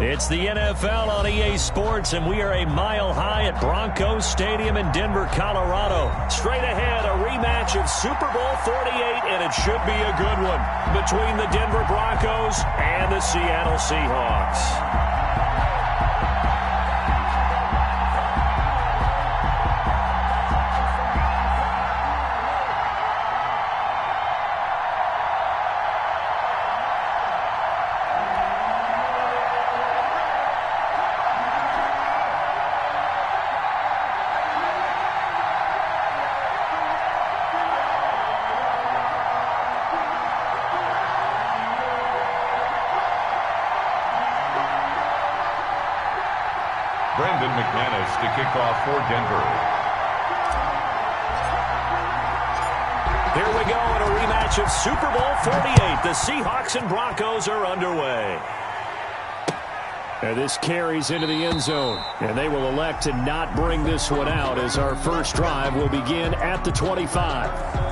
It's the NFL on EA Sports, and we are a mile high at Broncos Stadium in Denver, Colorado. Straight ahead, a rematch of Super Bowl 48, and it should be a good one, between the Denver Broncos and the Seattle Seahawks. To kick off for Denver. Here we go in a rematch of Super Bowl 48. The Seahawks and Broncos are underway. And this carries into the end zone. And they will elect to not bring this one out as our first drive will begin at the 25.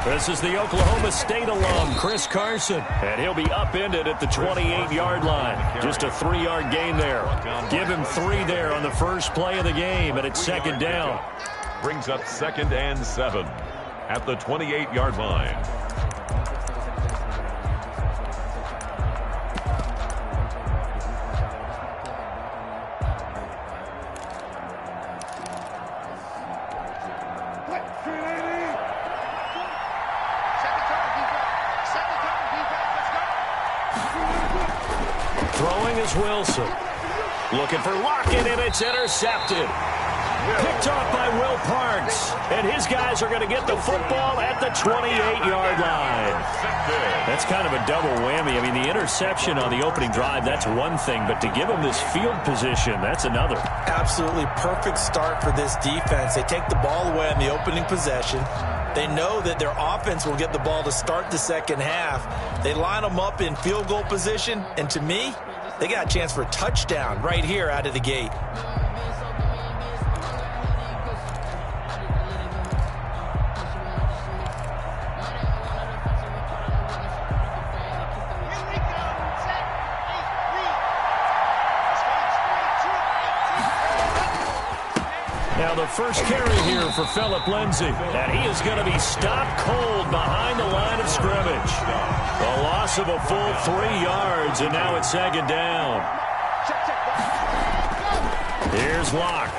This is the Oklahoma State alum, Chris Carson, and he'll be upended at the 28-yard line. Just a 3-yard gain there. Give him 3 there on the first play of the game, and it's second down. Brings up 2nd and 7 at the 28-yard line. Wilson looking for Lockett, and it's intercepted. Picked off by Will Parks, and his guys are going to get the football at the 28-yard line. That's kind of a double whammy. I mean, the interception on the opening drive, that's one thing, but to give them this field position, that's another. Absolutely perfect start for this defense. They take the ball away on the opening possession. They know that their offense will get the ball to start the second half. They line them up in field goal position, and to me, they got a chance for a touchdown right here out of the gate. Now the first carry here for Phillip Lindsay, and he is going to be stopped cold behind the line of scrimmage. A loss of a full 3 yards, and now it's second down. Here's Locke.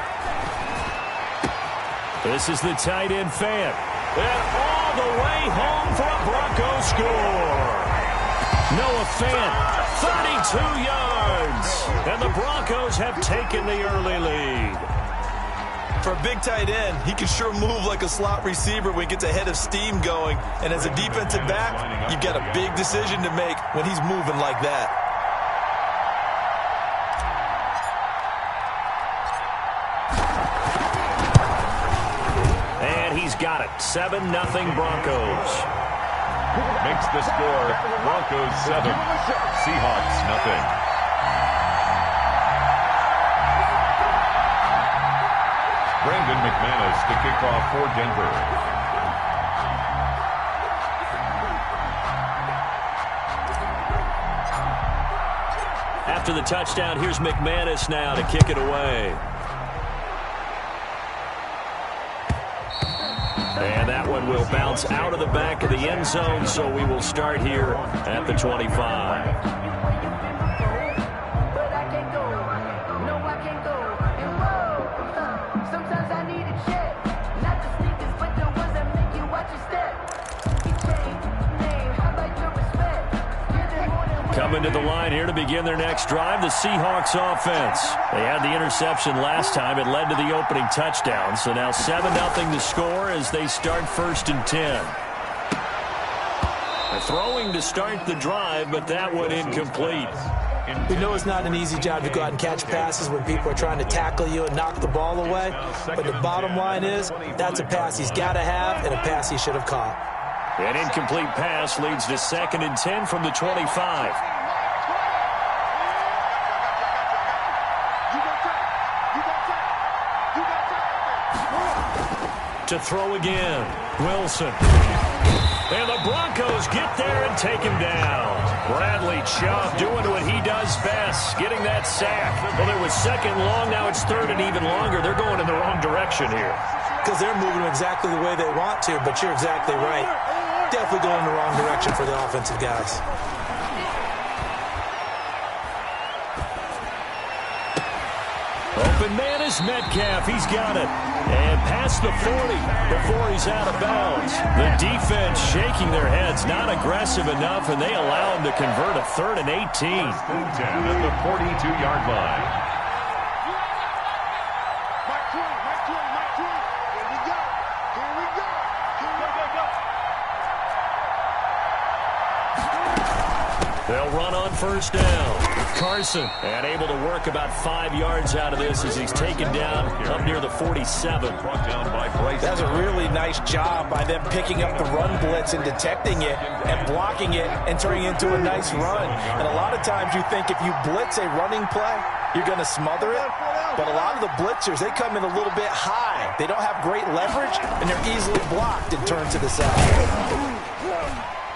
This is the tight end Fant, and all the way home for a Bronco score. Noah Fant, 32 yards, and the Broncos have taken the early lead. For a big tight end, he can sure move like a slot receiver when he gets a head of steam going. And as a defensive back, you've got a big decision to make when he's moving like that. And he's got it. 7-0 Broncos. Makes the score Broncos 7, Seahawks 0. Brandon McManus to kick off for Denver. After the touchdown, here's McManus now to kick it away. And that one will bounce out of the back of the end zone, so we will start here at the 25. Coming to the line here to begin their next drive, the Seahawks offense. They had the interception last time. It led to the opening touchdown. So now 7-0 to score as they start 1st and 10. They're throwing to start the drive, but that one incomplete. We know it's not an easy job to go out and catch passes when people are trying to tackle you and knock the ball away. But the bottom line is, that's a pass he's got to have and a pass he should have caught. An incomplete pass leads to 2nd and 10 from the 25. To throw again, Wilson. And the Broncos get there and take him down. Bradley Chubb doing what he does best, getting that sack. Well, it was 2nd long, now it's 3rd and even longer. They're going in the wrong direction here. Because they're moving exactly the way they want to, but you're exactly right. Definitely going in the wrong direction for the offensive guys. Open man is Metcalf. He's got it. And past the 40 before he's out of bounds. The defense shaking their heads, not aggressive enough, and they allow him to convert a 3rd and 18. 10 at the 42-yard line. They'll run on 1st down. Carson, and able to work about 5 yards out of this as he's taken down up near the 47. That's a really nice job by them picking up the run blitz and detecting it and blocking it and turning it into a nice run. And a lot of times you think if you blitz a running play, you're going to smother it. But a lot of the blitzers, they come in a little bit high. They don't have great leverage, and they're easily blocked and turned to the side.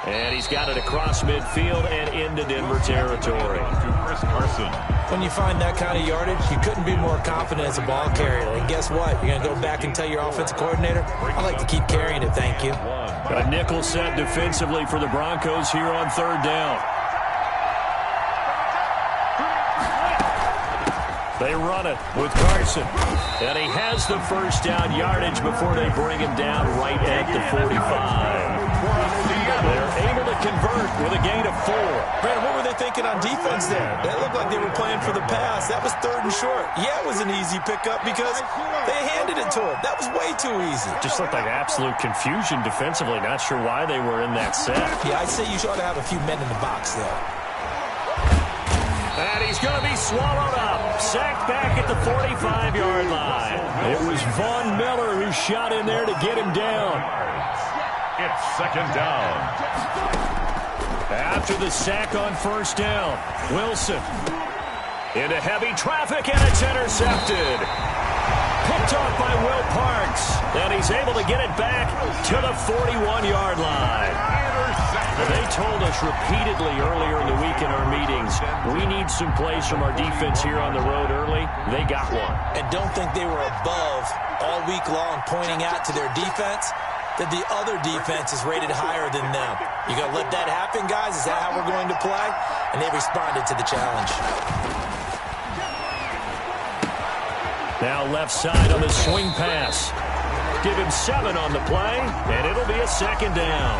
And he's got it across midfield and into Denver territory. When you find that kind of yardage, you couldn't be more confident as a ball carrier. And guess what? You're going to go back and tell your offensive coordinator, I like to keep carrying it, thank you. A nickel set defensively for the Broncos here on 3rd down. They run it with Carson. And he has the 1st down yardage before they bring him down right at the 45. They're able to convert with a gain of 4. Brandon, what were they thinking on defense there? That looked like they were playing for the pass. That was 3rd and short. Yeah, it was an easy pickup because they handed it to him. That was way too easy. Just looked like absolute confusion defensively. Not sure why they were in that set. Yeah, I'd say you ought to have a few men in the box, though. And he's going to be swallowed up. Sacked back at the 45-yard line. It was Von Miller who shot in there to get him down. It's 2nd down. After the sack on 1st down, Wilson into heavy traffic, and it's intercepted. Picked off by Will Parks, and he's able to get it back to the 41-yard line. They told us repeatedly earlier in the week in our meetings, we need some plays from our defense here on the road early. They got one. And don't think they were above all week long pointing out to their defense that the other defense is rated higher than them. You going to let that happen, guys? Is that how we're going to play? And they responded to the challenge. Now left side on the swing pass. Give him 7 on the play, and it'll be a 2nd down.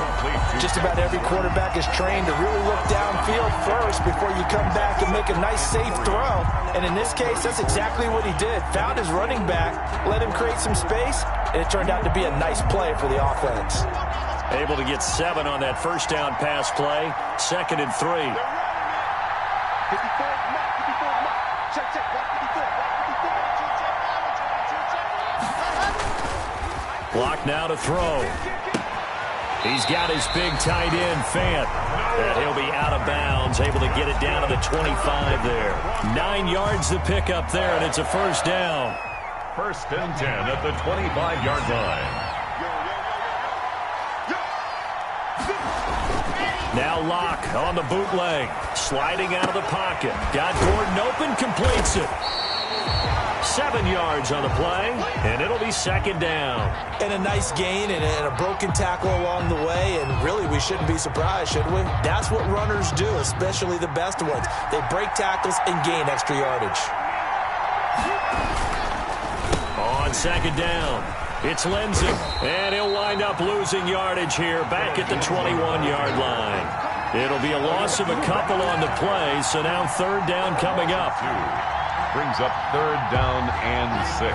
Just about every quarterback is trained to really look downfield first before you come back and make a nice, safe throw. And in this case, that's exactly what he did. Found his running back, let him create some space, and it turned out to be a nice play for the offense. Able to get 7 on that 1st down pass play. 2nd and 3. Block now to throw. He's got his big tight end, Fant. And he'll be out of bounds, able to get it down to the 25 there. 9 yards to pick up there, and it's a 1st down. 1st and 10 at the 25-yard line. Now Locke on the bootleg. Sliding out of the pocket. Got Gordon open, completes it. 7 yards on the play, and it'll be 2nd down. And a nice gain and a broken tackle along the way, and really we shouldn't be surprised, should we? That's what runners do, especially the best ones. They break tackles and gain extra yardage. On 2nd down, it's Lindsey, and he'll wind up losing yardage here back at the 21-yard line. It'll be a loss of a couple on the play, so now third down coming up. Brings up third down and 6.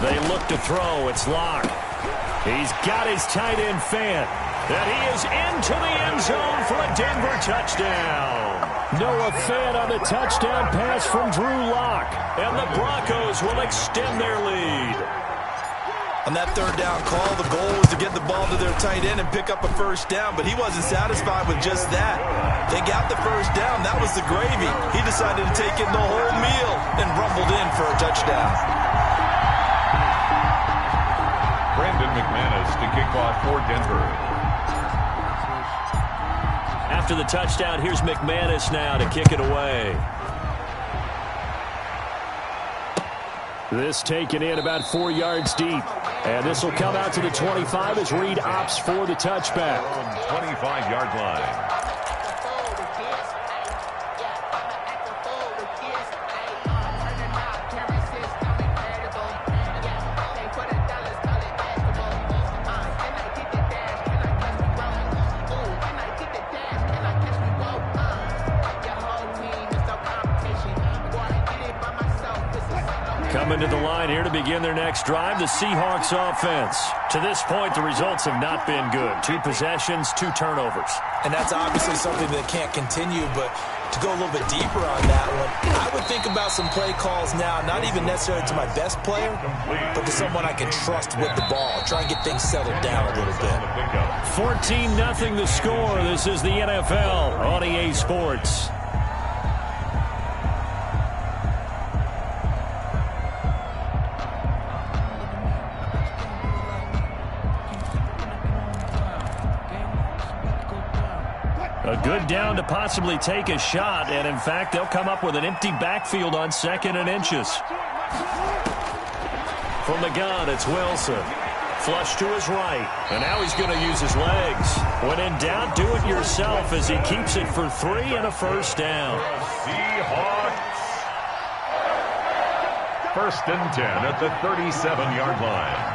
They look to throw. It's Locke. He's got his tight end Fant. And he is into the end zone for a Denver touchdown. Noah Fant on the touchdown pass from Drew Lock. And the Broncos will extend their lead. On that third down call, the goal was to get the ball to their tight end and pick up a first down, but he wasn't satisfied with just that. They got the first down. That was the gravy. He decided to take in the whole meal and rumbled in for a touchdown. Brandon McManus to kick off for Denver. After the touchdown, here's McManus now to kick it away. This taken in about 4 yards deep. And this will come out to the 25 as Reed opts for the touchback. 25-yard line. Coming to the line here to begin their next drive, the Seahawks offense. To this point, the results have not been good. 2 possessions, 2 turnovers. And that's obviously something that can't continue, but to go a little bit deeper on that one, I would think about some play calls now, not even necessarily to my best player, but to someone I can trust with the ball. Try and get things settled down a little bit. 14-0 the score. This is the NFL on EA Sports. A good down to possibly take a shot, and in fact, they'll come up with an empty backfield on 2nd and inches. From the gun, it's Wilson. Flush to his right, and now he's going to use his legs. When in doubt, do it yourself as he keeps it for 3 and a first down. Seahawks. 1st and 10 at the 37-yard line.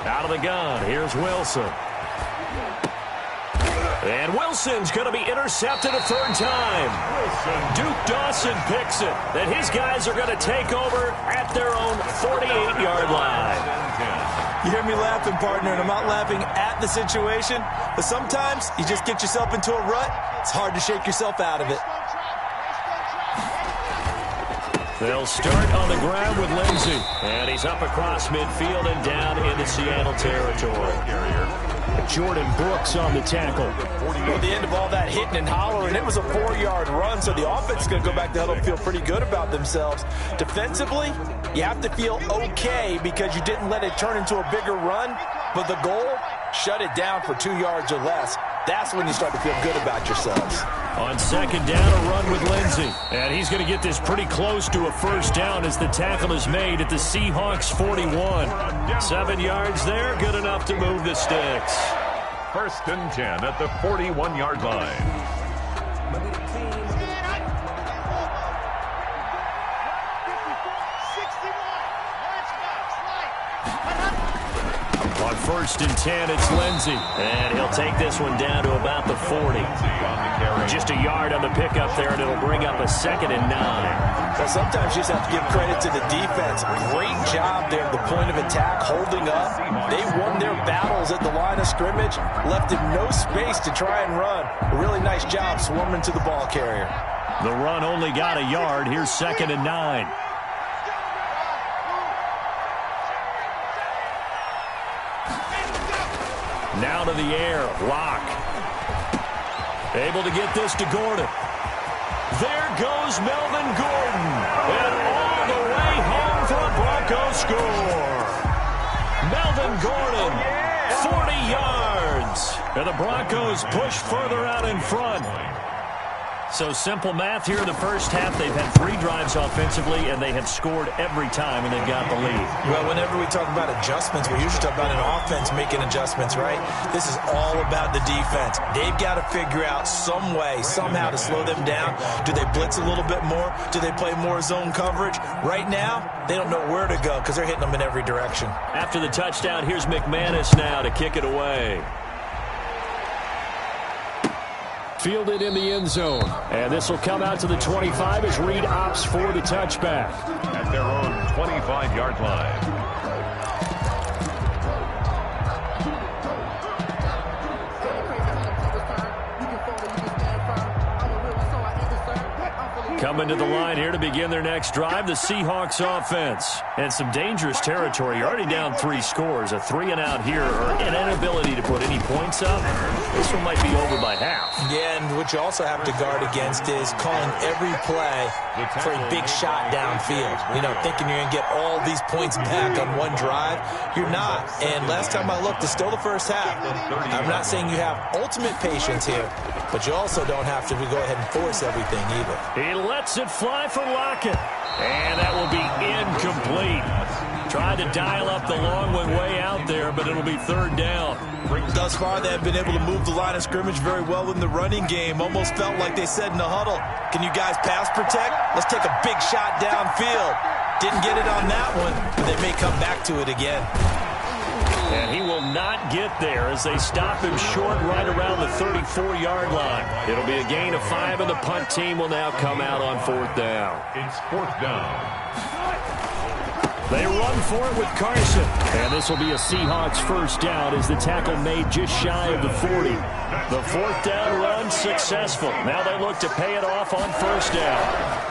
Out of the gun, here's Wilson. And Wilson's going to be intercepted a 3rd time. Duke Dawson picks it. And his guys are going to take over at their own 48-yard line. You hear me laughing, partner, and I'm not laughing at the situation, but sometimes you just get yourself into a rut. It's hard to shake yourself out of it. They'll start on the ground with Lindsey. And he's up across midfield and down into Seattle territory. Jordan Brooks on the tackle. Well, the end of all that hitting and hollering, it was a 4-yard run, so the offense is going to go back to huddle and feel pretty good about themselves. Defensively, you have to feel okay because you didn't let it turn into a bigger run, but the goal, shut it down for 2 yards or less. That's when you start to feel good about yourselves. On 2nd down, a run with Lindsey. And he's going to get this pretty close to a first down as the tackle is made at the Seahawks 41. 7 yards there, good enough to move the sticks. 1st and 10 at the 41-yard line. On 1st and 10, it's Lindsey. And he'll take this one down to about the 40. Just a yard on the pickup there, and it'll bring up a 2nd and 9. Well, sometimes you just have to give credit to the defense. Great job there at the point of attack, holding up. They won their battles at the line of scrimmage, left him no space to try and run. A really nice job swarming to the ball carrier. The run only got a yard. Here's 2nd and 9. Now to the air, Locke. Able to get this to Gordon. There goes Melvin Gordon. And all the way home for a Broncos score. Melvin Gordon, 40 yards. And the Broncos push further out in front. So simple math here in the first half. They've had 3 drives offensively, and they have scored every time, and they've got the lead. Well, whenever we talk about adjustments, we usually talk about an offense making adjustments, right? This is all about the defense. They've got to figure out some way, somehow to slow them down. Do they blitz a little bit more? Do they play more zone coverage? Right now, they don't know where to go because they're hitting them in every direction. After the touchdown, here's McManus now to kick it away. Fielded in the end zone. And this will come out to the 25 as Reed opts for the touchback. At their own 25-yard line. Coming to the line here to begin their next drive, the Seahawks offense. And some dangerous territory. You're already down 3 scores. A 3-and-out here, or an inability to put any points up. This one might be over by half. Yeah, and what you also have to guard against is calling every play for a big shot downfield. You know, thinking you're going to get all these points back on one drive. You're not. And last time I looked, it's still the first half. I'm not saying you have ultimate patience here, but you also don't have to go ahead and force everything either. He lets it fly for Lockett. And that will be incomplete. Tried to dial up the long one way out there, but it'll be 3rd down. Thus far, they have been able to move the line of scrimmage very well in the running game. Almost felt like they said in the huddle, can you guys pass protect? Let's take a big shot downfield. Didn't get it on that one, but they may come back to it again. And he will not get there as they stop him short right around the 34-yard line. It'll be a gain of 5, and the punt team will now come out on 4th down. It's 4th down. They run for it with Carson. And this will be a Seahawks first down as the tackle made just shy of the 40. The 4th down run successful. Now they look to pay it off on 1st down.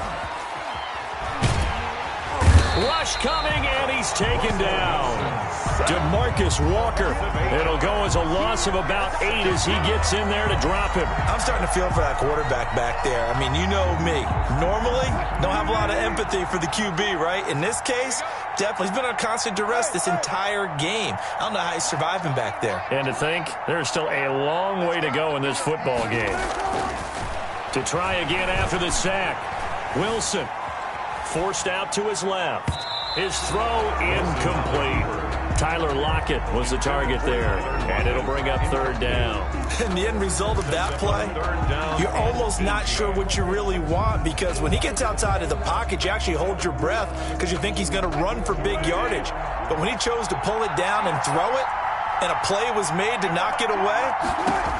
Rush coming, and he's taken down. DeMarcus Walker. It'll go as a loss of about 8 as he gets in there to drop him. I'm starting to feel for that quarterback back there. I mean, you know me. Normally, don't have a lot of empathy for the QB, right? In this case, definitely. He's been on constant duress this entire game. I don't know how he's surviving back there. And to think, there's still a long way to go in this football game. To try again after the sack. Wilson forced out to his left. His throw incomplete. Tyler Lockett was the target there, and it'll bring up 3rd down. And the end result of that play, you're almost not sure what you really want, because when he gets outside of the pocket, you actually hold your breath because you think he's going to run for big yardage. But when he chose to pull it down and throw it, and a play was made to knock it away,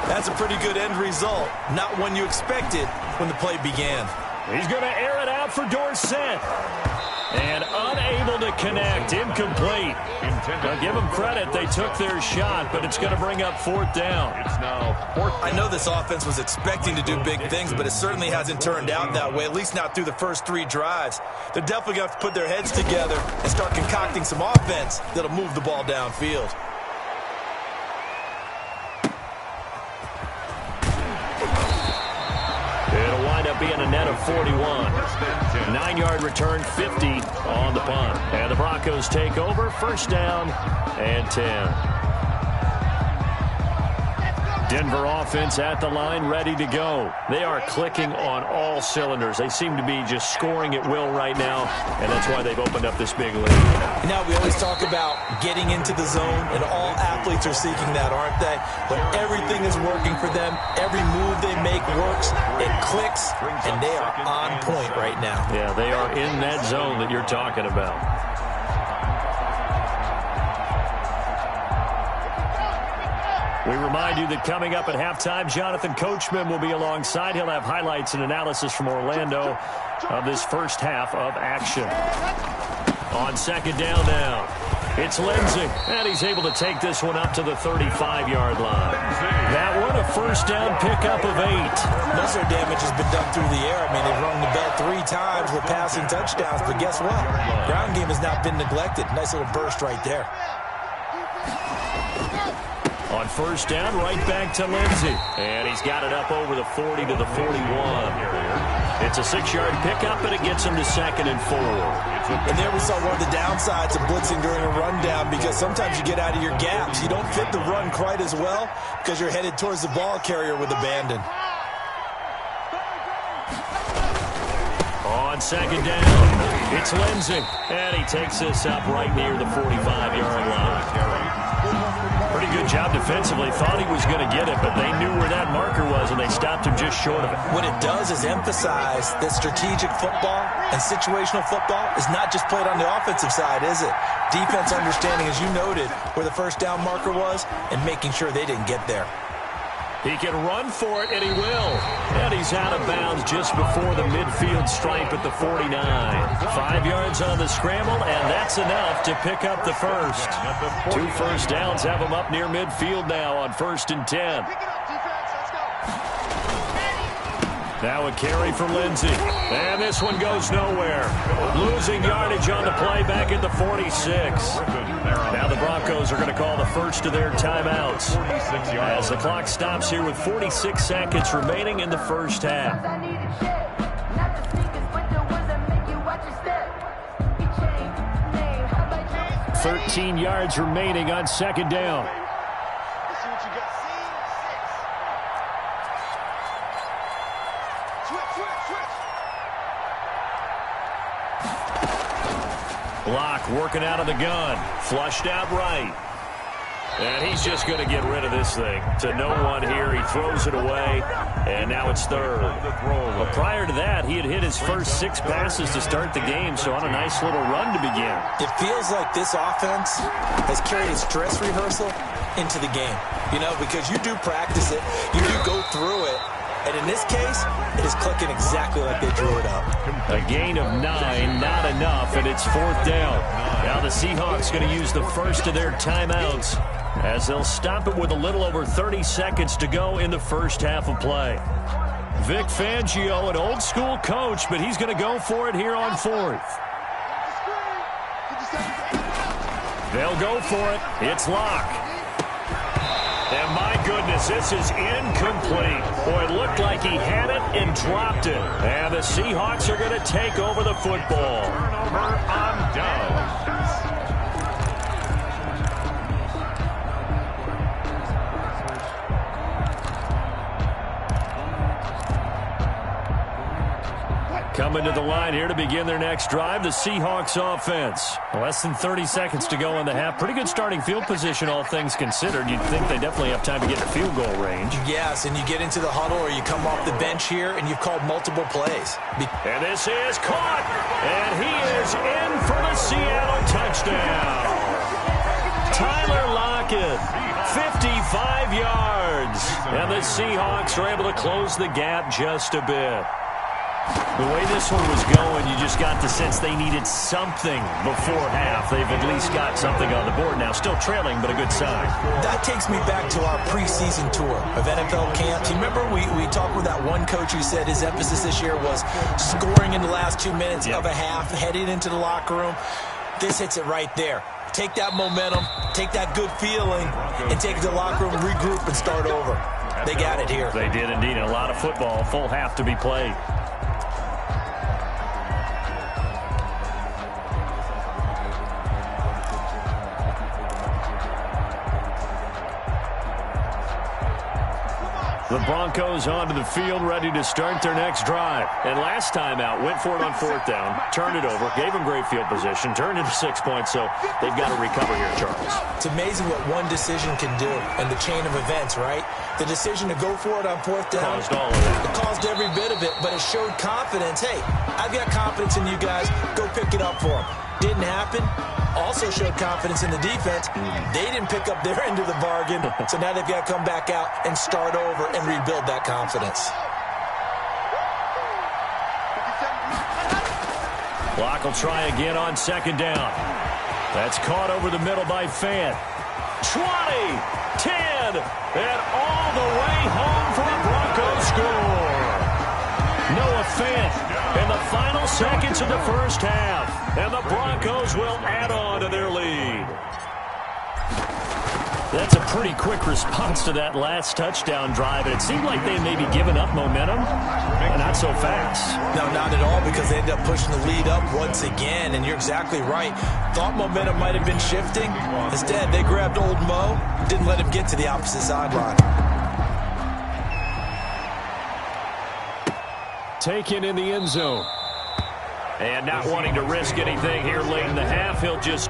that's a pretty good end result. Not one you expected when the play began. He's going to air it out for Dorsett. And unable to connect. Incomplete. Now give them credit. They took their shot, but it's going to bring up 4th down. It's now 4th. I know this offense was expecting to do big things, but it certainly hasn't turned out that way, at least not through the first 3 drives. They're definitely going to have to put their heads together and start concocting some offense that'll move the ball downfield. It'll wind up being a net of 41. 9-yard return, 50 on the punt. And the Broncos take over, 1st down and 10. Denver offense at the line, ready to go. They are clicking on all cylinders. They seem to be just scoring at will right now, and that's why they've opened up this big lead. Now, we always talk about getting into the zone, and all athletes are seeking that, aren't they? But everything is working for them. Every move they make works. It clicks, and they are on point right now. Yeah, they are in that zone that you're talking about. We remind you that coming up at halftime, Jonathan Coachman will be alongside. He'll have highlights and analysis from Orlando of this first half of action. On 2nd down now, it's Lindsey, and he's able to take this one up to the 35-yard line. That one, a 1st down pickup of 8. Most of their damage has been done through the air. I mean, they've rung the bell 3 times with passing touchdowns, but guess what? Ground game has not been neglected. Nice little burst right there. On 1st down, right back to Lindsey. And he's got it up over the 40 to the 41. It's a 6-yard pickup, and it gets him to 2nd and 4. And there we saw one of the downsides of blitzing during a rundown, because sometimes you get out of your gaps. You don't fit the run quite as well because you're headed towards the ball carrier with abandon. second down. It's Lindsey, and he takes this up right near the 45-yard line. Pretty good job defensively. Thought he was going to get it, but they knew where that marker was, and they stopped him just short of it. What it does is emphasize that strategic football and situational football is not just played on the offensive side, is it? Defense understanding, as you noted, where the first down marker was and making sure they didn't get there. He can run for it, and he will. And he's out of bounds just before the midfield stripe at the 49. 5 yards on the scramble, and that's enough to pick up the first. 2 first downs have him up near midfield now on 1st and 10. Now a carry for Lindsey. And this one goes nowhere. Losing yardage on the play back at the 46. Now the Broncos are going to call the first of their timeouts as the clock stops here with 46 seconds remaining in the first half. 13 yards remaining on second down. Block working out of the gun. Flushed out right. And he's just going to get rid of this thing. To no one here. He throws it away. And now it's third. But prior to that, he had hit his first 6 passes to start the game. So on a nice little run to begin. It feels like this offense has carried its dress rehearsal into the game. You know, because you do practice it. You do go through it. And in this case, it is clicking exactly like they drew it up. A gain of 9, not enough, and it's 4th down. Now the Seahawks going to use the first of their timeouts as they'll stop it with a little over 30 seconds to go in the first half of play. Vic Fangio, an old-school coach, but he's going to go for it here on 4th. They'll go for it. It's Locke. And my goodness, this is incomplete. Boy, it looked like he had it and dropped it. And the Seahawks are going to take over the football. Turnover on downs. Coming to the line here to begin their next drive, the Seahawks offense. Less than 30 seconds to go in the half. Pretty good starting field position, all things considered. You'd think they definitely have time to get to field goal range. Yes, and you get into the huddle or you come off the bench here and you've called multiple plays. And this is caught, and he is in for the Seattle touchdown. Tyler Lockett, 55 yards. And the Seahawks are able to close the gap just a bit. The way this one was going, you just got the sense they needed something before half. They've at least got something on the board now. Still trailing, but a good sign. That takes me back to our preseason tour of NFL camps. You remember we talked with that one coach who said his emphasis this year was scoring in the last 2 minutes of a half, heading into the locker room. This hits it right there. Take that momentum, take that good feeling, and take it to the locker room, regroup, and start over. They got it here. They did indeed. A lot of football, full half to be played. The Broncos onto the field, ready to start their next drive. And last time out, went for it on 4th down, turned it over, gave them great field position, turned into 6 points, so they've got to recover here, Charles. It's amazing what one decision can do and the chain of events, right? The decision to go for it on 4th down. Caused all of it. It caused every bit of it, but it showed confidence. Hey, I've got confidence in you guys. Go pick it up for them. Didn't happen. Also showed confidence in the defense. They didn't pick up their end of the bargain, so now they've got to come back out and start over and rebuild that confidence. Block will try again on 2nd down. That's caught over the middle by Fant. 20, 10, and all the way home for a Broncos score. Noah Fant in the final seconds of the first half. And the Broncos will add on to their lead. That's a pretty quick response to that last touchdown drive. And it seemed like they may be giving up momentum, but not so fast. No, not at all, because they ended up pushing the lead up once again. And you're exactly right. Thought momentum might have been shifting. Instead, they grabbed old Mo, didn't let him get to the opposite sideline. Taken in the end zone. And not wanting to risk anything here late in the half, he'll just...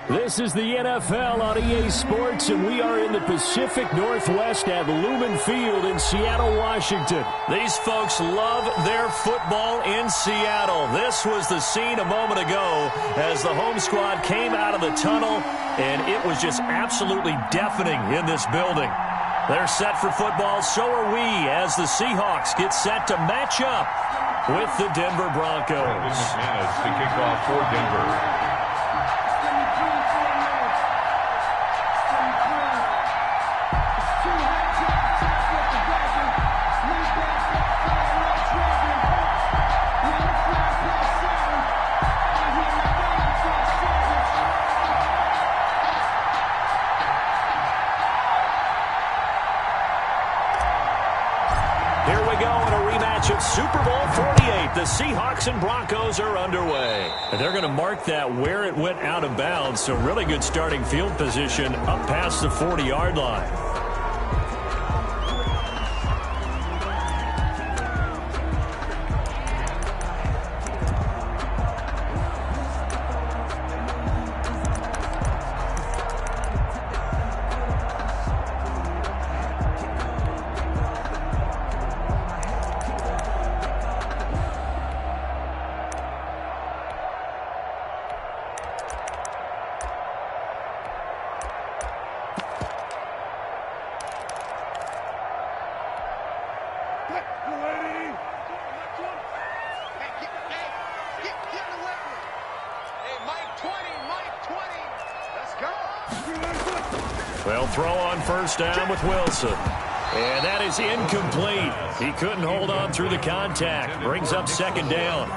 This is the NFL on EA Sports, and we are in the Pacific Northwest at Lumen Field in Seattle, Washington. These folks love their football in Seattle. This was the scene a moment ago as the home squad came out of the tunnel, and it was just absolutely deafening in this building. They're set for football, so are we, as the Seahawks get set to match up with the Denver Broncos. To kick off for Denver. Super Bowl 48, the Seahawks and Broncos are underway. And they're going to mark that where it went out of bounds, so really good starting field position up past the 40-yard line. Well, throw on first down with Wilson. And that is incomplete. He couldn't hold on through the contact. Brings up second down.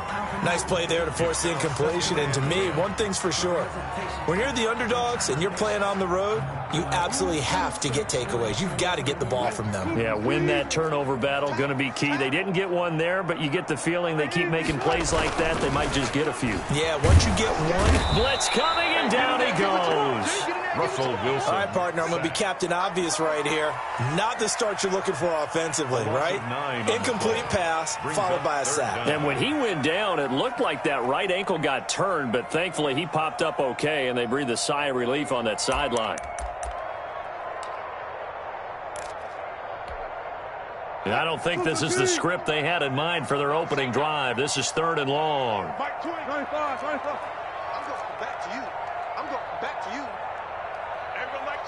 Nice play there to force the incompletion. And to me, one thing's for sure. When you're the underdogs and you're playing on the road, you absolutely have to get takeaways. You've got to get the ball from them. Yeah, win that turnover battle, going to be key. They didn't get one there, but you get the feeling they keep making plays like that, they might just get a few. Yeah, once you get one. Blitz coming, and down he goes. Russell Wilson. All right, partner, I'm going to be Captain Obvious right here. Not the start you're looking for offensively, right? Incomplete pass, followed by a sack. And when he went down, it looked like that right ankle got turned, but thankfully he popped up okay, and they breathed a sigh of relief on that sideline. I don't think this is the script they had in mind for their opening drive. This is 3rd and long. Mike 20, 95. I'm going back to you. I'm going back to you. Everyone like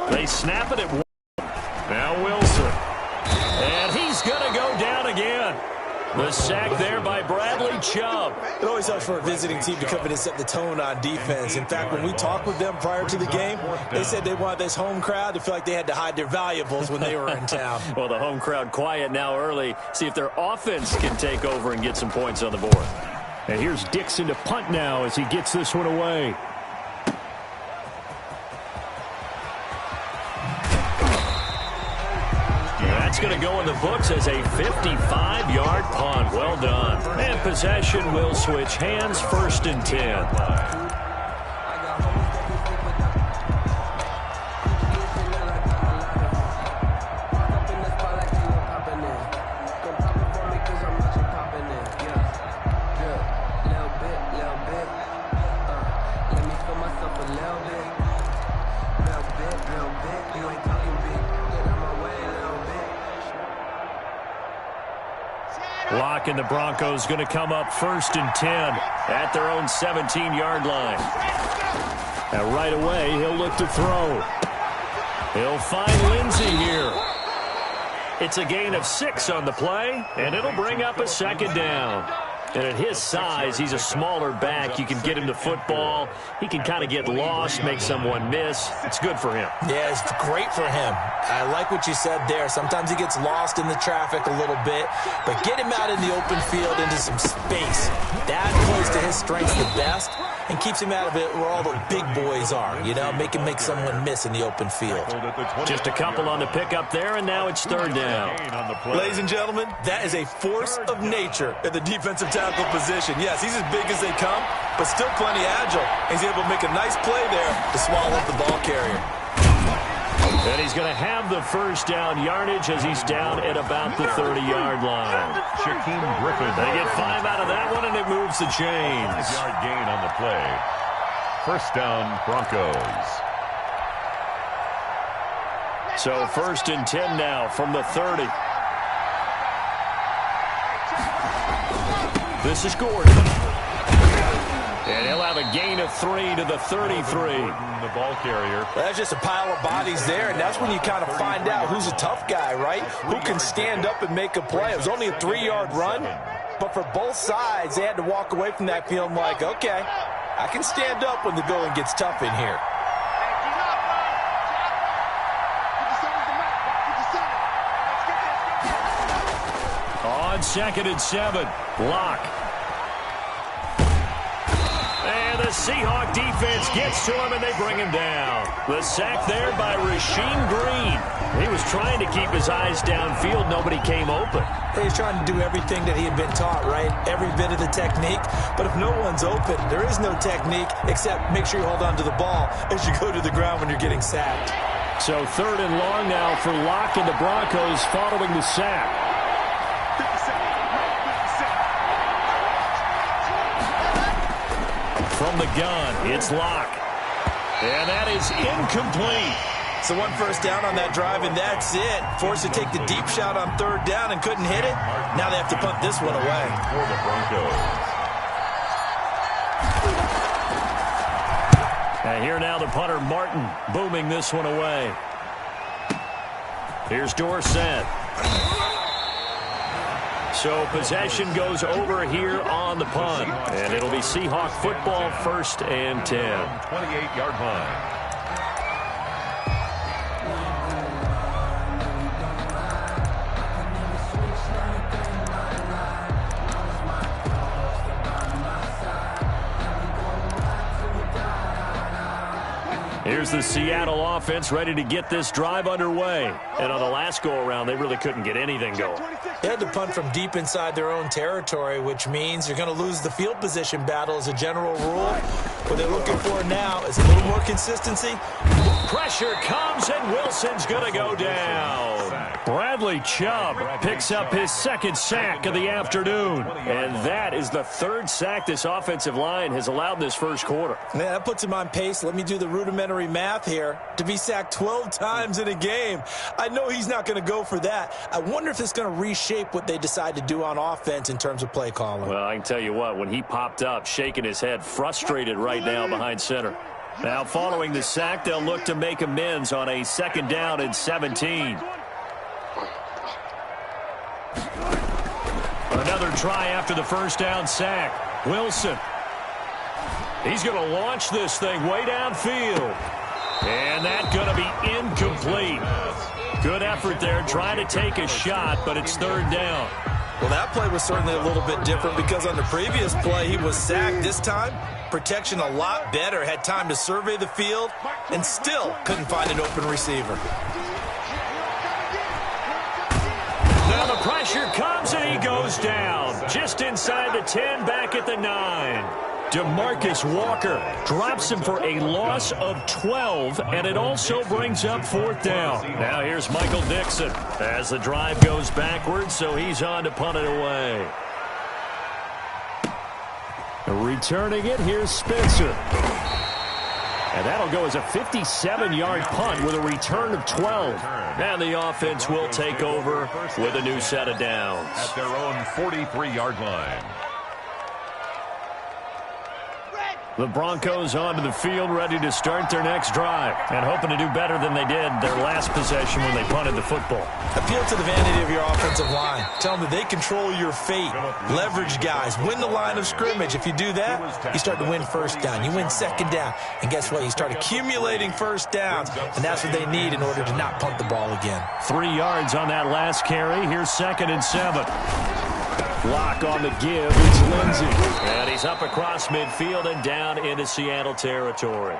They snap it at one. Now Wilson. And he's going to go down again. The sack there by Bradley Chubb. It always helps for a visiting team to come in and set the tone on defense. In fact, when we talked with them prior to the game, they said they wanted this home crowd to feel like they had to hide their valuables when they were in town. Well, the home crowd quiet now early. See if their offense can take over and get some points on the board. And here's Dixon to punt now as he gets this one away. That's going to go in the books as a 55-yard punt. Well done. And possession will switch hands, 1st and 10. Lock and the Broncos going to come up 1st and 10 at their own 17-yard line. And right away, he'll look to throw. He'll find Lindsey here. It's a gain of 6 on the play, and it'll bring up a 2nd down. And at his size, he's a smaller back. You can get him the football. He can kind of get lost, make someone miss. It's good for him. Yeah, it's great for him. I like what you said there. Sometimes he gets lost in the traffic a little bit, but get him out in the open field into some space. That plays to his strengths the best and keeps him out of it where all the big boys are, you know, make him make someone miss in the open field. Just a couple on the pickup there, and now it's 3rd down. Ladies and gentlemen, that is a force of nature at the defensive tackle position. Yes, he's as big as they come, but still plenty agile. He's able to make a nice play there to swallow up the ball carrier. And he's going to have the 1st down yardage as he's down at about the 30-yard line. Shaquem Griffin. They get 5 out of that one, and it moves the chains. 6-yard gain on the play. 1st down, Broncos. So 1st and 10 now from the 30. This is Gordon. And he'll have a gain of 3 to the 33. The ball carrier. That's just a pile of bodies there, and that's when you kind of find out who's a tough guy, right? Who can stand up and make a play. It was only a 3-yard run, but for both sides, they had to walk away from that feeling like, okay, I can stand up when the going gets tough in here. On 2nd and 7, Lock. And the Seahawk defense gets to him, and they bring him down. The sack there by Rasheem Green. He was trying to keep his eyes downfield. Nobody came open. He's trying to do everything that he had been taught, right? Every bit of the technique. But if no one's open, there is no technique except make sure you hold on to the ball as you go to the ground when you're getting sacked. So 3rd and long now for Lock and the Broncos following the sack. From the gun, it's Lock. And that is incomplete. So 1 1st down on that drive, and that's it. Forced to take the deep shot on 3rd down and couldn't hit it. Now they have to punt this one away. For the Broncos. And here now the punter, Martin, booming this one away. Here's Dorsett. So possession goes over here on the punt. And it'll be Seahawk football, 1st and 10. 28-yard line. Here's the Seattle offense ready to get this drive underway. And on the last go-around, they really couldn't get anything going. They had to punt from deep inside their own territory, which means you're going to lose the field position battle as a general rule. What they're looking for now is a little more consistency. Pressure comes, and Wilson's going to go down. Bradley Chubb picks up his 2nd sack of the afternoon. And that is the 3rd sack this offensive line has allowed in this 1st quarter. Man, that puts him on pace. Let me do the rudimentary math here. To be sacked 12 times in a game. I know he's not going to go for that. I wonder if it's going to reshape shape what they decide to do on offense in terms of play calling. Well, I can tell you what, when he popped up, shaking his head, frustrated right now behind center. Now, following the sack, they'll look to make amends on a 2nd down and 17. Another try after the 1st down sack. Wilson. He's going to launch this thing way downfield. And that's going to be incomplete. Good effort there, trying to take a shot, but it's 3rd down. Well, that play was certainly a little bit different because on the previous play, he was sacked. This time, protection a lot better. Had time to survey the field and still couldn't find an open receiver. Now the pressure comes and he goes down. Just inside the 10, back at the 9. DeMarcus Walker drops him for a loss of 12, and it also brings up 4th down. Now here's Michael Dixon as the drive goes backwards, so he's on to punt it away. Returning it, here's Spencer. And that'll go as a 57-yard punt with a return of 12. And the offense will take over with a new set of downs. At their own 43-yard line. The Broncos onto the field, ready to start their next drive, and hoping to do better than they did their last possession when they punted the football. Appeal to the vanity of your offensive line. Tell them that they control your fate. Leverage guys. Win the line of scrimmage. If you do that, you start to win 1st down. You win 2nd down. And guess what? You start accumulating 1st downs, and that's what they need in order to not punt the ball again. 3 yards on that last carry. Here's 2nd and 7. Block on the give. It's Lindsey. And he's up across midfield and down into Seattle territory.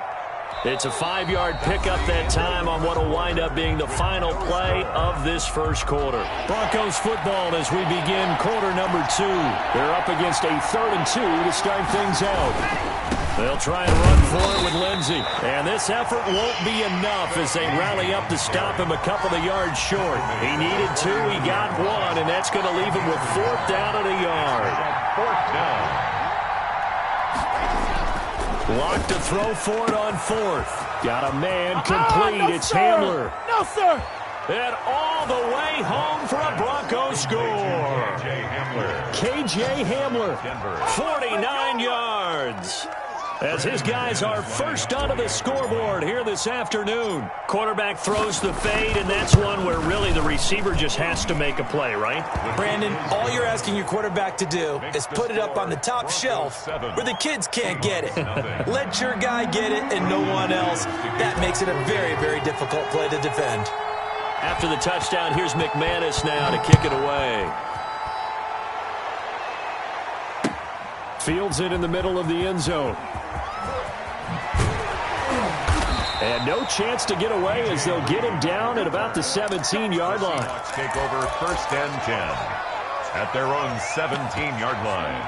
It's a 5-yard pickup that time on what will wind up being the final play of this 1st quarter. Broncos football as we begin quarter number 2. They're up against a 3rd and 2 to start things out. They'll try and run for it with Lindsey. And this effort won't be enough as they rally up to stop him a couple of yards short. He needed 2, he got 1, and that's going to leave him with 4th down and a yard. 4th down. Block to throw for it on 4th. Got a man complete. No, it's sir. Hamler. No, sir. And all the way home for a Broncos score. KJ Hamler, 49 yards. As his guys are first onto the scoreboard here this afternoon. Quarterback throws the fade, and that's one where really the receiver just has to make a play, right? Brandon, all you're asking your quarterback to do is put it up on the top shelf where the kids can't get it. Let your guy get it and no one else. That makes it a very, very difficult play to defend. After the touchdown, here's McManus now to kick it away. Fields it in the middle of the end zone. And no chance to get away as they'll get him down at about the 17-yard line. Take over 1st and 10 at their own 17-yard line.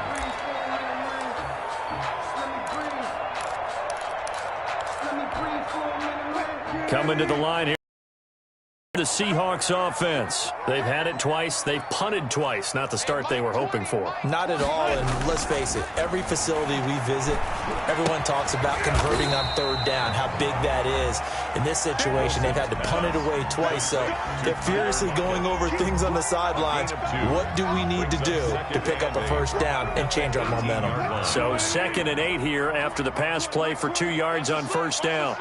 Coming to the line here. The Seahawks offense. They've had it twice. They've punted twice. Not the start they were hoping for. Not at all, and let's face it, every facility we visit, everyone talks about converting on 3rd down, how big that is. In this situation, they've had to punt it away twice, so they're furiously going over things on the sidelines. What do we need to do to pick up a 1st down and change our momentum? So 2nd and 8 here after the pass play for 2 yards on 1st down.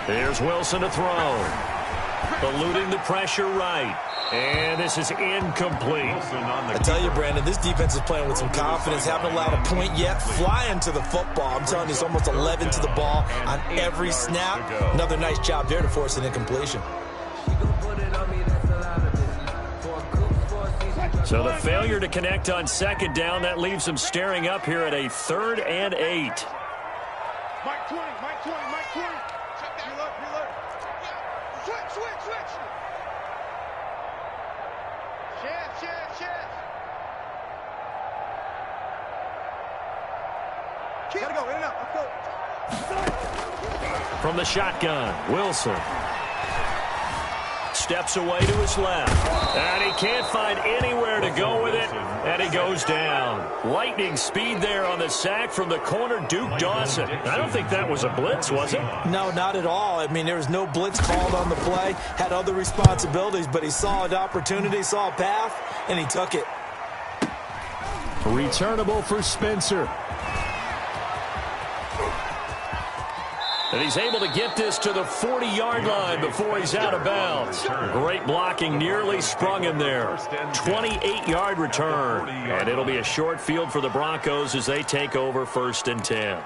Here's Wilson to throw. Eluding the pressure right. And this is incomplete. I tell you, Brandon, this defense is playing with some confidence. Haven't allowed a point yet. Flying to the football. I'm telling you, it's almost 11 to the ball on every snap. Another nice job there to force an incompletion. So the failure to connect on 2nd down, that leaves them staring up here at a 3rd and 8. Mike 20, Mike 20, Mike 20. Reload. Switch. Chance. Gotta go, in and out, let's go. From the shotgun, Wilson. steps away to his left. And he can't find anywhere to go with it, and he goes down. Lightning speed there on the sack from the corner, Duke Dawson. I don't think that was a blitz, was it? No, not at all. I mean, there was no blitz called on the play. Had other responsibilities, but he saw an opportunity, saw a path, and he took it. Returnable for Spencer. And he's able to get this to the 40-yard line before he's out of bounds. Great blocking, nearly sprung him there. 28-yard return. And it'll be a short field for the Broncos as they take over 1st and 10.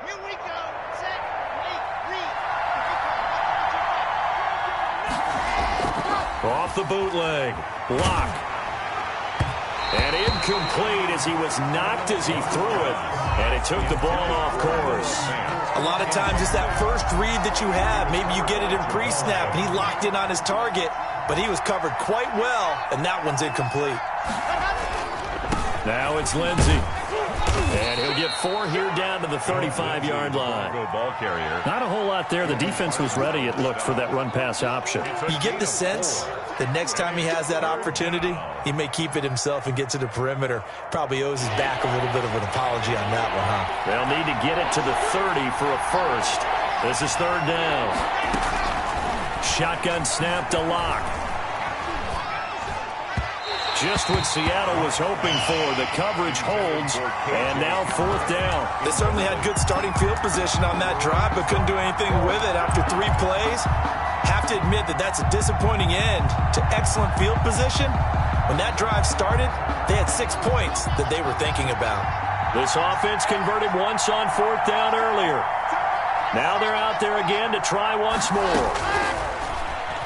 Here we go. Set, read. Off the bootleg. Block. And incomplete as he was knocked as he threw it. And it took the ball off course. A lot of times it's that first read that you have. Maybe you get it in pre-snap, and he locked in on his target, but he was covered quite well, and that one's incomplete. Now it's Lindsey. And he'll get 4 here down to the 35-yard line. Ball carrier. Not a whole lot there. The defense was ready, it looked, for that run-pass option. You get the sense that next time he has that opportunity, he may keep it himself and get to the perimeter. Probably owes his back a little bit of an apology on that one, huh? They'll need to get it to the 30 for a first. This is 3rd down. Shotgun snap to Locke. Just what Seattle was hoping for. The coverage holds, and now 4th down. They certainly had good starting field position on that drive, but couldn't do anything with it after 3 plays. Have to admit that that's a disappointing end to excellent field position. When that drive started, they had 6 points that they were thinking about. This offense converted once on 4th down earlier. Now they're out there again to try once more.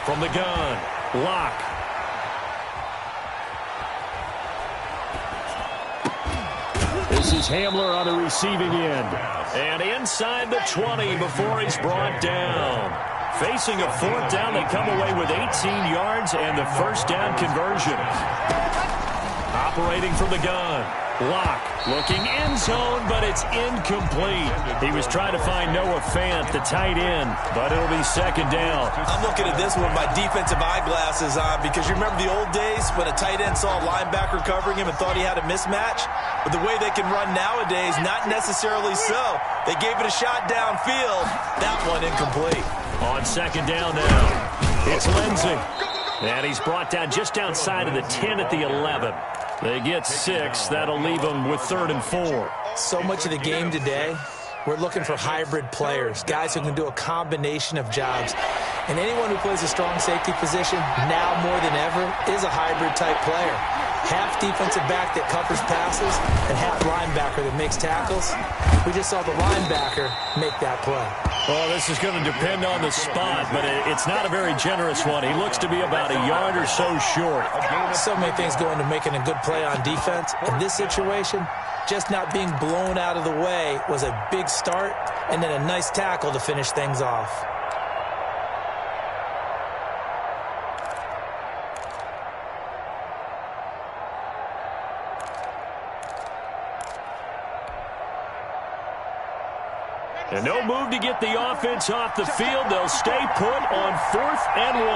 From the gun, Locke. This is Hamler on the receiving end. And inside the 20 before he's brought down. Facing a 4th down, they come away with 18 yards and the 1st down conversion. Operating from the gun. Locke looking end zone, but it's incomplete. He was trying to find Noah Fant, the tight end, but it'll be 2nd down. I'm looking at this with my defensive eyeglasses on because you remember the old days when a tight end saw a linebacker covering him and thought he had a mismatch? But the way they can run nowadays, not necessarily so. They gave it a shot downfield. That one incomplete. On 2nd down now, it's Lindsey. And he's brought down just outside of the 10 at the 11. They get 6. That'll leave them with 3rd and 4. So much of the game today, we're looking for hybrid players, guys who can do a combination of jobs. And anyone who plays a strong safety position, now more than ever, is a hybrid-type player. Half defensive back that covers passes and half linebacker that makes tackles. We just saw the linebacker make that play. Well, this is going to depend on the spot, but it's not a very generous one. He looks to be about a yard or so short. So many things go into making a good play on defense. In this situation, just not being blown out of the way was a big start, and then a nice tackle to finish things off. And no move to get the offense off the field. They'll stay put on 4th and 1.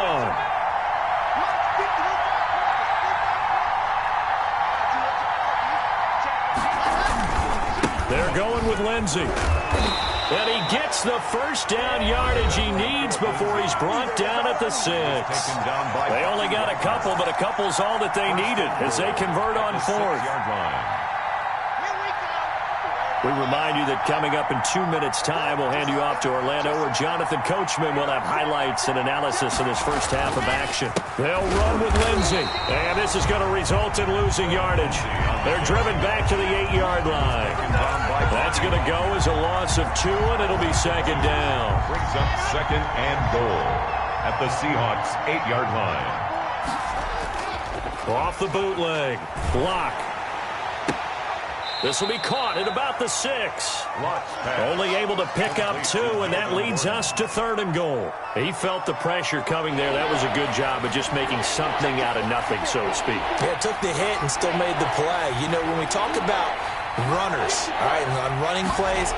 They're going with Lindsey. And he gets the 1st down yardage he needs before he's brought down at the 6. They only got a couple, but a couple's all that they needed as they convert on 4th. We remind you that coming up in 2 minutes' time, we'll hand you off to Orlando, where Jonathan Coachman will have highlights and analysis of this first half of action. They'll run with Lindsey, and this is going to result in losing yardage. They're driven back to the 8-yard line. That's going to go as a loss of 2, and it'll be 2nd down. Brings up 2nd and goal at the Seahawks' 8-yard line. Off the bootleg. Block. This will be caught at about the 6. Only able to pick up 2, and that leads us to 3rd and goal. He felt the pressure coming there. That was a good job of just making something out of nothing, so to speak. Yeah, took the hit and still made the play. You know, when we talk about runners, all right, and on running plays,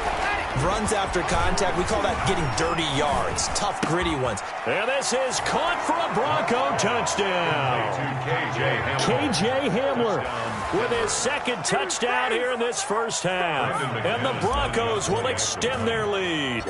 Runs after contact, we call that getting dirty yards, tough, gritty ones. And this is caught for a Bronco touchdown. KJ Hamler with his second touchdown here in this first half. And the Broncos will extend their lead.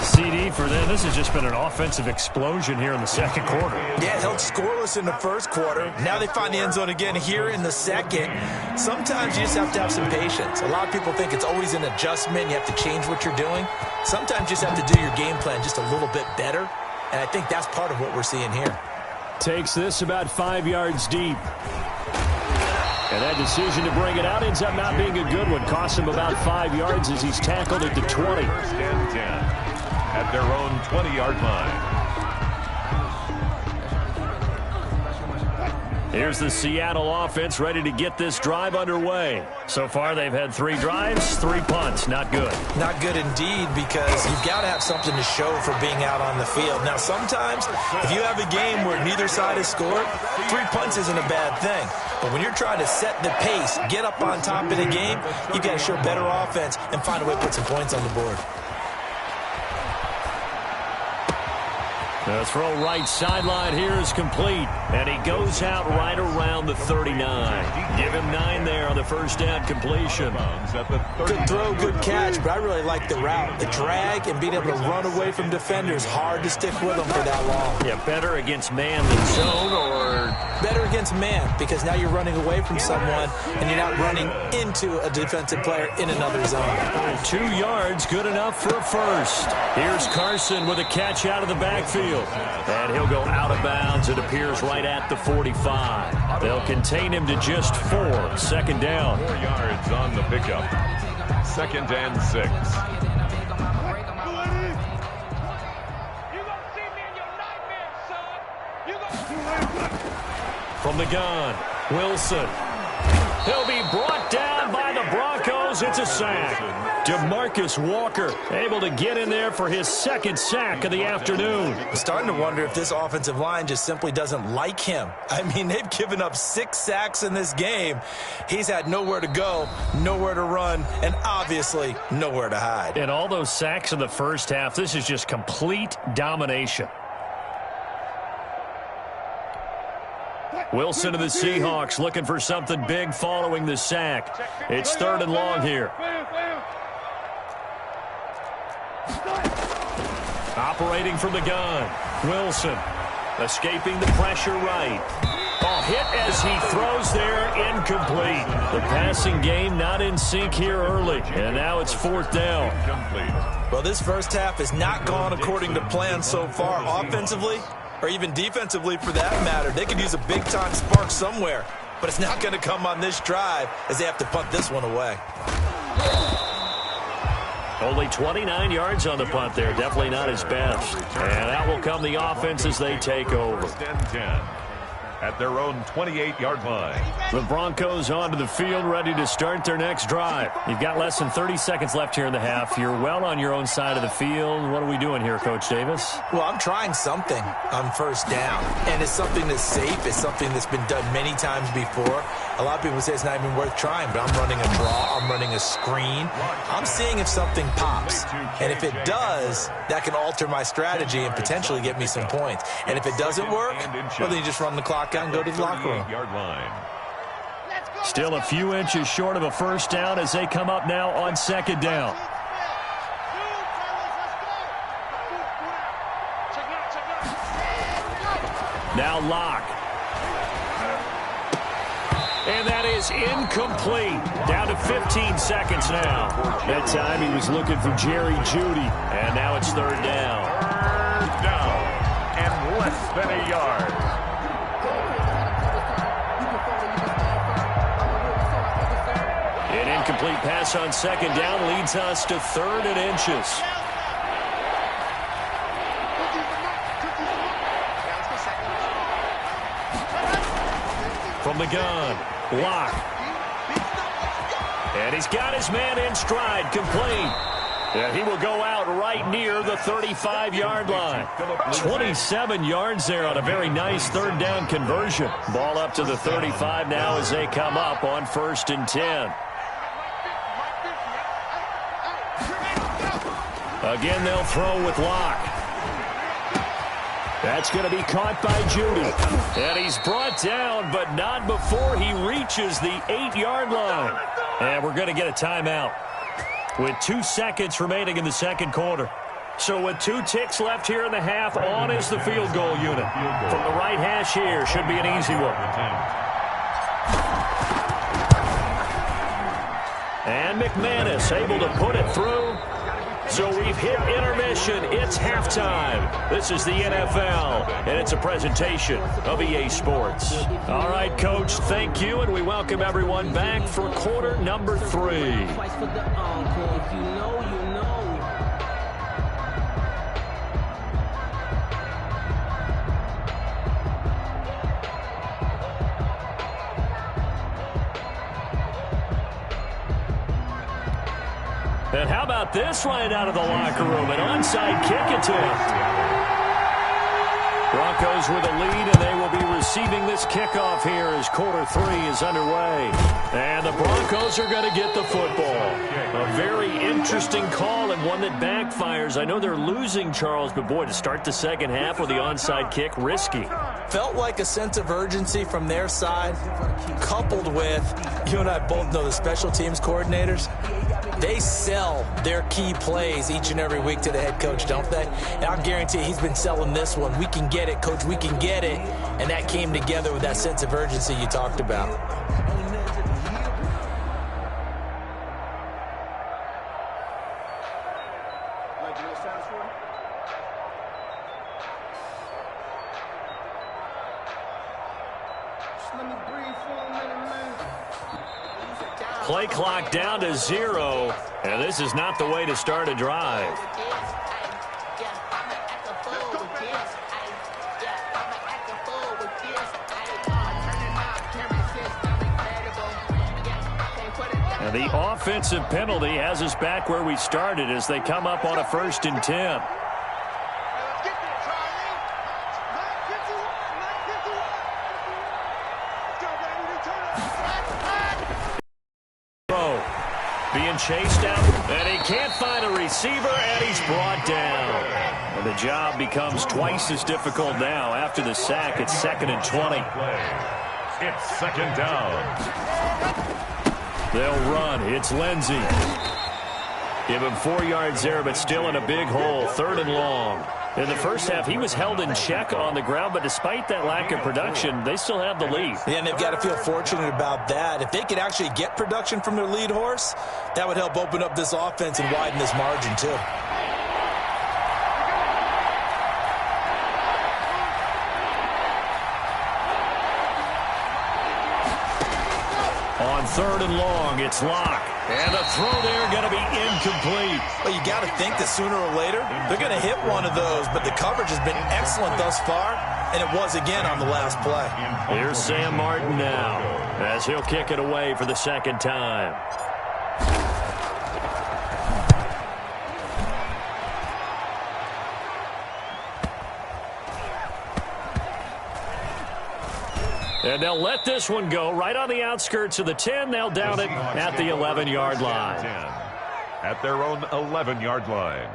CD for them. This has just been an offensive explosion here in the second quarter. Yeah, held scoreless in the first quarter. Now they find the end zone again here in the second. Sometimes you just have to have some patience. A lot of people think it's always an adjustment. You have to change what you're doing. Sometimes you just have to do your game plan just a little bit better. And I think that's part of what we're seeing here. Takes this about 5 yards deep. And that decision to bring it out ends up not being a good one. Costs him about 5 yards as he's tackled at the 20. First and 10 at their own 20-yard line. Here's the Seattle offense ready to get this drive underway. So far, they've had 3 drives, 3 punts. Not good. Not good indeed, because you've got to have something to show for being out on the field. Now, sometimes, if you have a game where neither side has scored, 3 punts isn't a bad thing. But when you're trying to set the pace, get up on top of the game, you've got to show better offense and find a way to put some points on the board. The throw right sideline here is complete, and he goes out right around the 39. Give him 9 there on the first down completion. Good throw, good catch, but I really like the route. The drag and being able to run away from defenders, hard to stick with them for that long. Yeah, better against man than zone, or better against man, because now you're running away from someone and you're not running into a defensive player in another zone. 2 yards, good enough for a first. Here's Carson with a catch out of the backfield. And he'll go out of bounds. It appears right at the 45. They'll contain him to just 4. Second down. 4 yards on the pickup. Second and 6. From the gun, Wilson. He'll be brought down by the Broncos. It's a sack. DeMarcus Walker able to get in there for his second sack of the afternoon. I'm starting to wonder if this offensive line just simply doesn't like him. I mean, they've given up 6 sacks in this game. He's had nowhere to go, nowhere to run, and obviously nowhere to hide. And all those sacks in the first half, this is just complete domination. Wilson of the Seahawks looking for something big following the sack. It's 3rd and long here. Operating from the gun. Wilson escaping the pressure right. Hit as he throws there, incomplete. The passing game not in sync here early, and now it's 4th down. Well, this first half has not gone according to plan so far offensively, or even defensively for that matter. They could use a big-time spark somewhere, but it's not going to come on this drive as they have to punt this one away. Only 29 yards on the punt there. Definitely not his best. And out will come the offense as they take over. At their own 28-yard line. The Broncos onto the field, ready to start their next drive. You've got less than 30 seconds left here in the half. You're well on your own side of the field. What are we doing here, Coach Davis? Well, I'm trying something on first down, and it's something that's safe. It's something that's been done many times before. A lot of people say it's not even worth trying, but I'm running a draw. I'm running a screen. I'm seeing if something pops, and if it does, that can alter my strategy and potentially get me some points. And if it doesn't work, well, then you just run the clock out and go to the locker room. Still a few inches short of a first down as they come up now on 2nd down. Now Locke. And that is incomplete. Down to 15 seconds now. That time he was looking for Jerry Jeudy. And now it's 3rd down. 3rd down and less than a yard. An incomplete pass on 2nd down leads us to 3rd and inches. From the gun, Locke. And he's got his man in stride, complete. And he will go out right near the 35-yard line. 27 yards there on a very nice 3rd down conversion. Ball up to the 35 now as they come up on 1st and 10. Again, they'll throw with Locke. That's going to be caught by Judy. And he's brought down, but not before he reaches the 8-yard line. And we're going to get a timeout with 2 seconds remaining in the second quarter. So with 2 ticks left here in the half, on is the field goal unit. From the right hash here, should be an easy one. And McManus able to put it through. So we've hit intermission. It's halftime. This is the NFL, and it's a presentation of EA Sports. All right, Coach, thank you, and we welcome everyone back for quarter number 3. And how about this right out of the locker room? An onside kick attempt. Broncos with a lead, and they will be receiving this kickoff here as quarter 3 is underway. And the Broncos are going to get the football. A very interesting call and one that backfires. I know they're losing, Charles, but boy, to start the second half with the onside kick, risky. Felt like a sense of urgency from their side, coupled with, you and I both know the special teams coordinators. They sell their key plays each and every week to the head coach, don't they? And I guarantee he's been selling this one. We can get it, coach, we can get it. And that came together with that sense of urgency you talked about. Play clock down to 0, and this is not the way to start a drive. And the offensive penalty has us back where we started as they come up on a 1st and 10. Being chased out, and he can't find a receiver, and he's brought down. And the job becomes twice as difficult now. After the sack, it's 2nd and 20. It's 2nd down. They'll run. It's Lindsey. Give him 4 yards there, but still in a big hole. 3rd and long. In the first half, he was held in check on the ground, but despite that lack of production, they still have the lead. Yeah, and they've got to feel fortunate about that. If they could actually get production from their lead horse, that would help open up this offense and widen this margin, too. On 3rd and long, it's Locke. And the throw there going to be incomplete. Well, you got to think that sooner or later, they're going to hit one of those, but the coverage has been excellent thus far, and it was again on the last play. Here's Sam Martin now, as he'll kick it away for the 2nd time. And they'll let this one go right on the outskirts of the 10. They'll down it at the 11-yard line. At their own 11-yard line.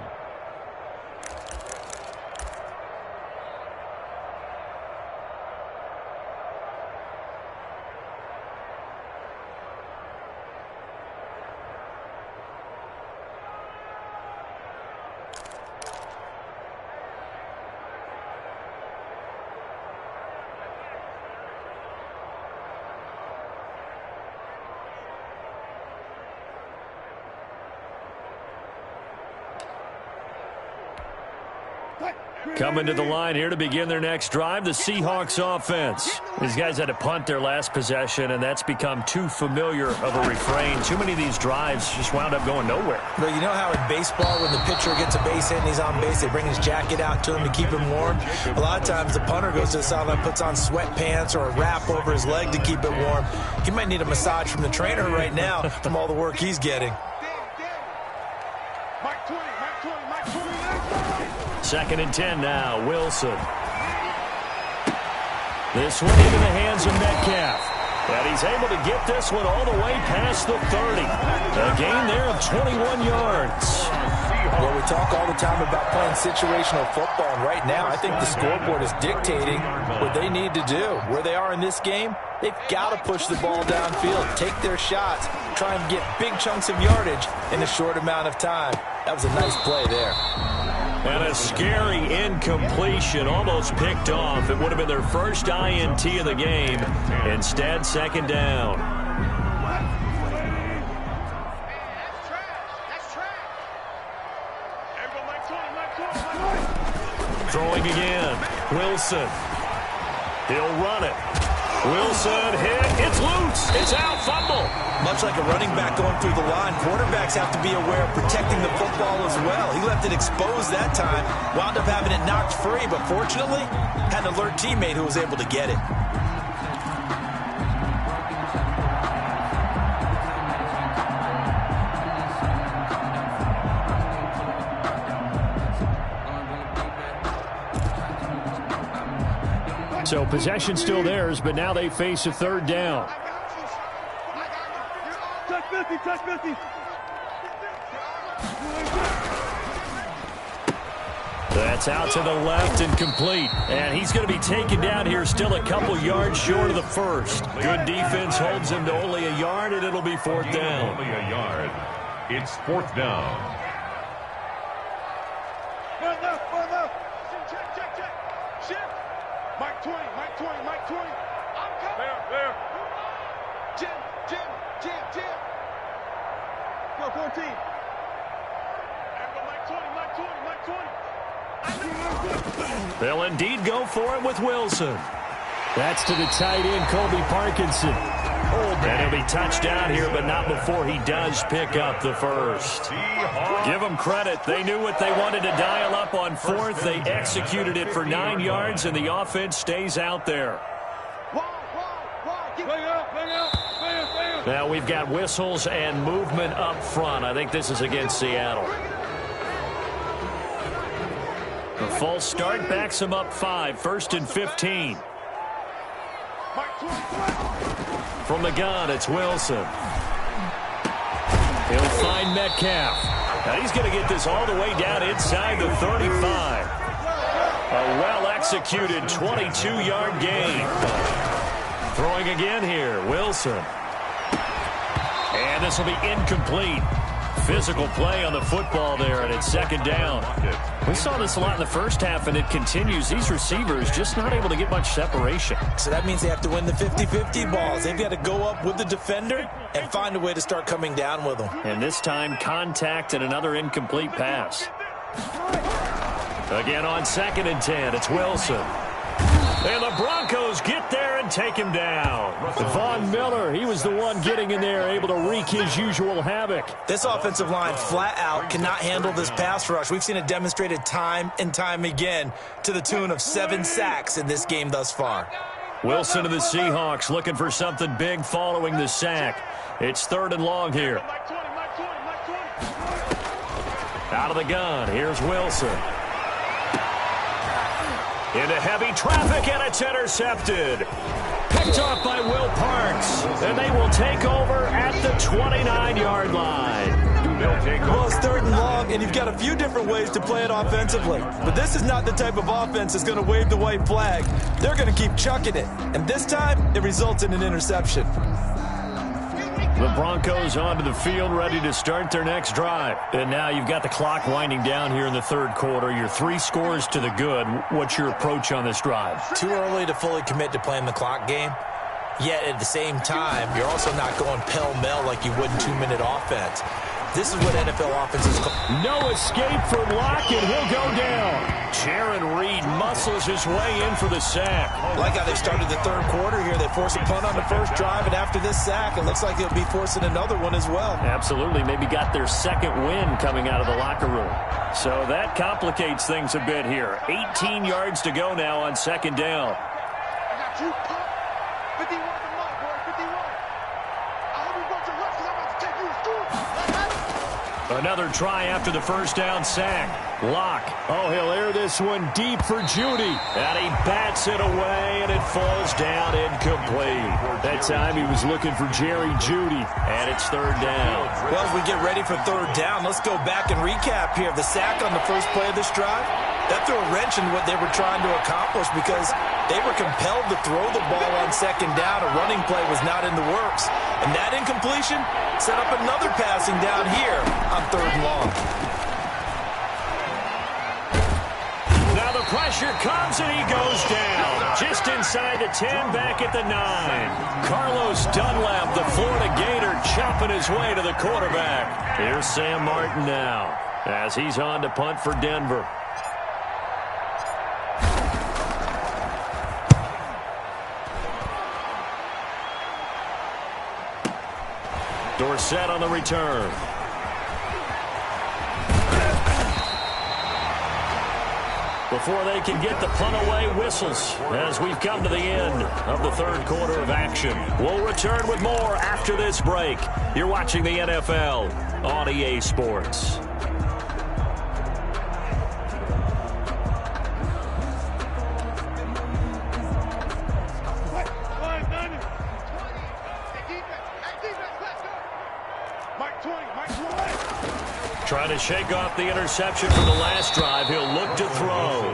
Coming to the line here to begin their next drive, the Seahawks offense. These guys had to punt their last possession, and that's become too familiar of a refrain. Too many of these drives just wound up going nowhere. But you know how in baseball, when the pitcher gets a base hit and he's on base, they bring his jacket out to him to keep him warm? A lot of times the punter goes to the sideline, puts on sweatpants or a wrap over his leg to keep it warm. He might need a massage from the trainer right now from all the work he's getting. 2nd and 10 now, Wilson. This one into the hands of Metcalf. And he's able to get this one all the way past the 30. A gain there of 21 yards. Seahawks. Well, we talk all the time about playing situational football, and right now I think the scoreboard is dictating what they need to do. Where they are in this game, they've got to push the ball downfield, take their shots, try and get big chunks of yardage in a short amount of time. That was a nice play there. And a scary incompletion, almost picked off. It would have been their first INT of the game. Instead, second down. Throwing again. Wilson. He'll run it. Wilson hit. It's loose. It's out. Fumble. Much like a running back going through the line, quarterbacks have to be aware of protecting the football as well. He left it exposed that time, wound up having it knocked free, but fortunately, had an alert teammate who was able to get it. So possession still theirs, but now they face a third down. Touch 50. That's out to the left and complete. And he's going to be taken down here, still a couple yards short of the first. Good defense holds him to only a yard, and it'll be fourth down. Only a yard. It's fourth down. One left. Check. Shift. Mike 20. I'm coming. There. Jim. Go 14. Mike 20. They'll indeed go for it with Wilson. That's to the tight end, Colby Parkinson. And he'll be touchdown here, but not before he does pick up the first. Give them credit. They knew what they wanted to dial up on fourth. They executed it for 9 yards, and the offense stays out there. Now we've got whistles and movement up front. I think this is against Seattle. The false start backs him up 5, 1st and 15. From the gun, it's Wilson. He'll find Metcalf. Now he's going to get this all the way down inside the 35. A well-executed 22-yard gain. Throwing again here, Wilson. And this will be incomplete. Physical play on the football there, and it's second down. We saw this a lot in the first half, and it continues. These receivers just not able to get much separation. So that means they have to win the 50-50 balls. They've got to go up with the defender and find a way to start coming down with them. And this time, contact and another incomplete pass. Again on 2nd and 10, it's Wilson. And the Broncos get there and take him down. Von Miller, he was the one getting in there, able to wreak his usual havoc. This offensive line flat out cannot handle this pass rush. We've seen it demonstrated time and time again to the tune of 7 sacks in this game thus far. Wilson to the Seahawks looking for something big following the sack. It's 3rd and long here. Out of the gun, here's Wilson. Into heavy traffic, and it's intercepted. Picked off by Will Parks, and they will take over at the 29-yard line. Well, it's 3rd and long, and you've got a few different ways to play it offensively. But this is not the type of offense that's going to wave the white flag. They're going to keep chucking it. And this time, it results in an interception. The Broncos onto the field, ready to start their next drive. And now you've got the clock winding down here in the 3rd quarter. Your 3 scores to the good. What's your approach on this drive? Too early to fully commit to playing the clock game. Yet at the same time, you're also not going pell-mell like you would in 2-minute offense. This is what NFL offenses call. No escape for Locke, and he'll go down. Jaron Reed muscles his way in for the sack. Like how they started the 3rd quarter here. They forced a punt on the first drive, and after this sack, it looks like they'll be forcing another one as well. Absolutely. Maybe got their 2nd win coming out of the locker room. So that complicates things a bit here. 18 yards to go now on 2nd down. I got you. 51 to Mike, boy. 51. I hope you brought your left because I'm about to take you to school. Another try after the first down sack. Locke. Oh, he'll air this one deep for Judy. And he bats it away, and it falls down incomplete. That time he was looking for Jerry Judy, and it's third down. Well, as we get ready for third down, let's go back and recap here. The sack on the first play of this drive, that threw a wrench in what they were trying to accomplish because they were compelled to throw the ball on second down. A running play was not in the works. And that incompletion set up another passing down here on third and long. Now the pressure comes and he goes down. Just inside the 10, back at the 9. Carlos Dunlap, the Florida Gator, chopping his way to the quarterback. Here's Sam Martin now as he's on to punt for Denver. Dorsett on the return. Before they can get the punt away, whistles as we've come to the end of the third quarter of action. We'll return with more after this break. You're watching the NFL on EA Sports. Trying to shake off the interception from the last drive. He'll look to throw.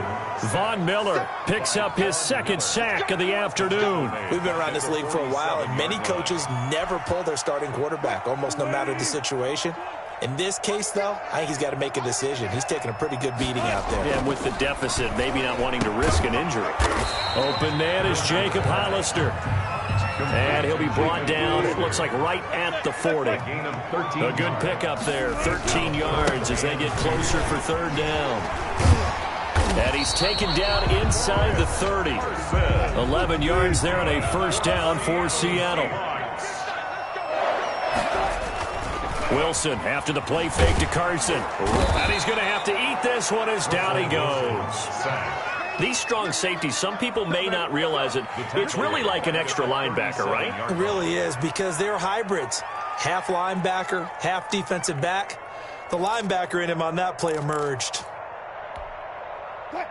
Von Miller picks up his second sack of the afternoon. We've been around this league for a while, and many coaches never pull their starting quarterback, almost no matter the situation. In this case, though, I think he's got to make a decision. He's taking a pretty good beating out there. Yeah, with the deficit, maybe not wanting to risk an injury. Open man is Jacob Hollister. And he'll be brought down, it looks like, right at the 40. A good pickup there, 13 yards as they get closer for third down. And he's taken down inside the 30. 11 yards there on a first down for Seattle. Wilson after the play fake to Carson. And he's going to have to eat this one as down he goes. These strong safeties, some people may not realize it. It's really like an extra linebacker, right? It really is because they're hybrids. Half linebacker, half defensive back. The linebacker in him on that play emerged.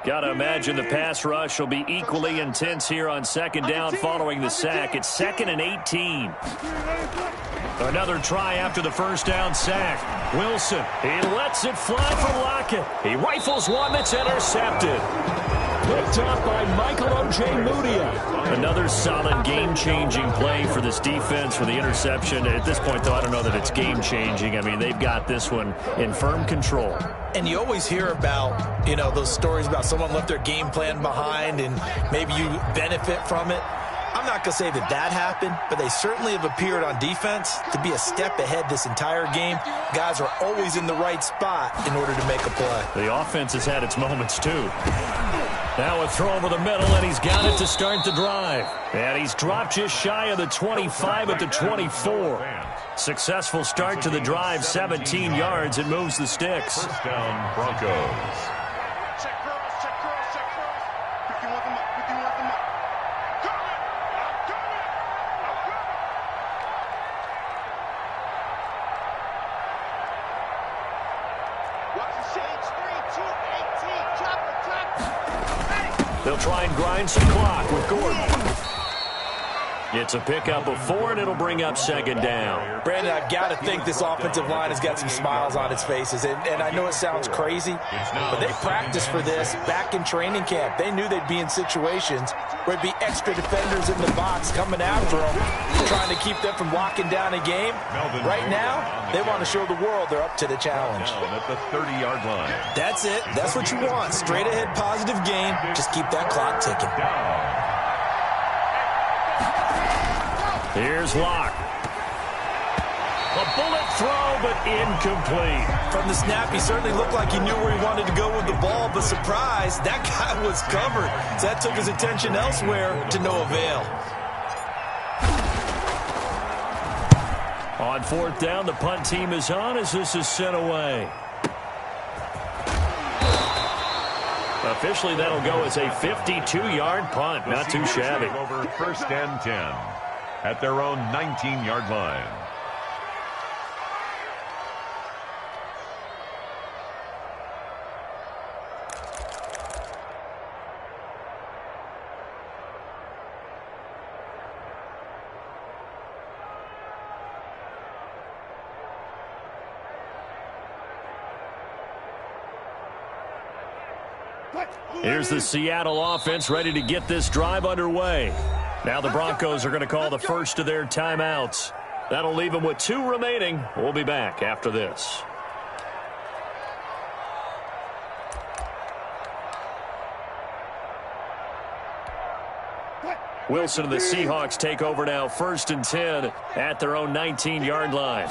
Got to imagine the pass rush will be equally intense here on second down following the sack. It's 2nd and 18. Another try after the first down sack. Wilson, he lets it fly for Lockett. He rifles one that's intercepted. Picked up by Michael Ojemudia. Another solid game-changing play for this defense for the interception. At this point, though, I don't know that it's game-changing. I mean, they've got this one in firm control. And you always hear about, you know, those stories about someone left their game plan behind and maybe you benefit from it. I'm not going to say that that happened, but they certainly have appeared on defense to be a step ahead this entire game. Guys are always in the right spot in order to make a play. The offense has had its moments, too. Now a throw over the middle, and he's got it to start the drive. And he's dropped just shy of the 25 at the 24. Successful start to the drive, 17 yards, and moves the sticks. First down, Broncos. Check cross, check cross, check cross. 51 them up, 51 them up. Coming! I'm coming! I'm coming! Watch the shades, 3, 2, 18. Chopper, chopper. They'll try and grind some clock with Gordon. It's a pickup of 4, and it'll bring up second down. Brandon, I've got to think this offensive line has got some smiles on its faces. And I know it sounds crazy, but they practiced for this back in training camp. They knew they'd be in situations where it'd be extra defenders in the box coming after them, trying to keep them from locking down a game. Right now, they want to show the world they're up to the challenge. At the 30-yard line. That's it. That's what you want. Straight ahead positive game. Just keep that clock ticking. Here's Locke. A bullet throw, but incomplete. From the snap, he certainly looked like he knew where he wanted to go with the ball, but surprise, that guy was covered. So that took his attention elsewhere to no avail. On fourth down, the punt team is on as this is sent away. Officially, that'll go as a 52-yard punt. Not too shabby. Over 1st and 10 at their own 19-yard line. Here's the Seattle offense ready to get this drive underway. Now the Broncos are going to call the first of their timeouts. That'll leave them with 2 remaining. We'll be back after this. Wilson and the Seahawks take over now, 1st and 10 at their own 19-yard line.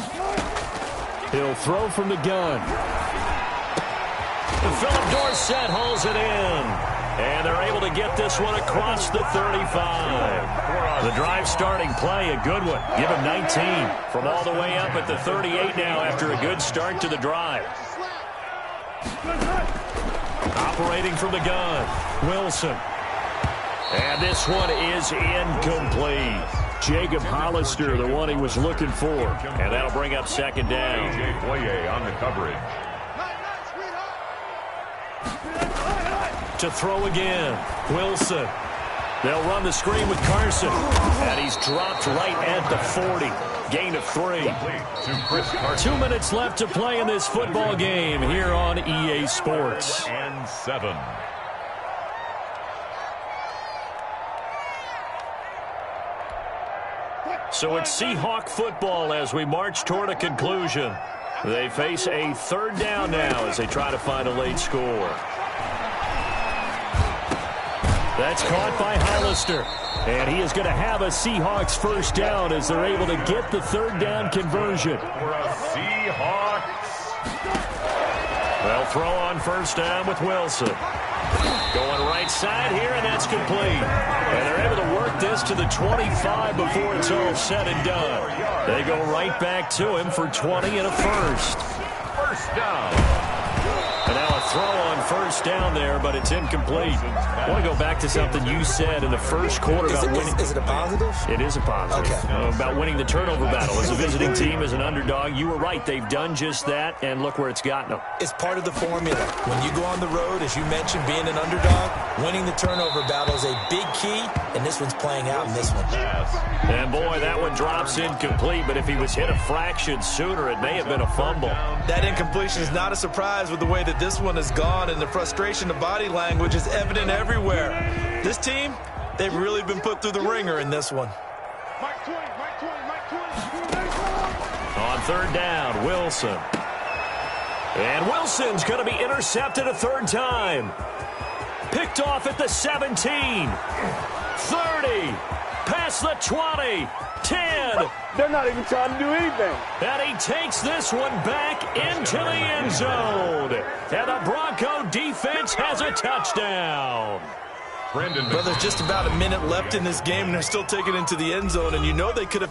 He'll throw from the gun. And Philip Dorsett hauls it in. And they're able to get this one across the 35. The drive starting play, a good one. Give him 19 from all the way up at the 38 now after a good start to the drive. Operating from the gun, Wilson. And this one is incomplete. Jacob Hollister, the one he was looking for. And that'll bring up 2nd down. A.J. Boye on the coverage. To throw again, Wilson. They'll run the screen with Carson. And he's dropped right at the 40. Gain of 3. To Chris Carson. 2 minutes left to play in this football game here on EA Sports. And 7. So it's Seahawk football as we march toward a conclusion. They face a 3rd down now as they try to find a late score. That's caught by Hollister. And he is going to have a Seahawks 1st down as they're able to get the 3rd down conversion. For a Seahawks. They'll throw on 1st down with Wilson. Going right side here, and that's complete. And they're able to work this to the 25 before it's all said and done. They go right back to him for 20 and a 1st. 1st down. And now a throw on 1st down there, but it's incomplete. I want to go back to something you said in the 1st quarter about winning. Is it a positive? It is a positive. Okay. About winning the turnover battle. As a visiting team, as an underdog, you were right. They've done just that, and look where it's gotten them. It's part of the formula. When you go on the road, as you mentioned, being an underdog, winning the turnover battle is a big key, and this one's playing out in this one. And, boy, that one drops incomplete, but if he was hit a fraction sooner, it may have been a fumble. That incompletion is not a surprise with the way that this one has gone, and the frustration of body language is evident everywhere. This team, they've really been put through the ringer in this one. On 3rd down, Wilson. And Wilson's going to be intercepted a 3rd time. Picked off at the 17. 30. Past the 20. 10. They're not even trying to do anything. And he takes this one back into the end zone. And the Bronco defense has a touchdown. Well, there's just about a minute left in this game, and they're still taking it into the end zone, and you know they could have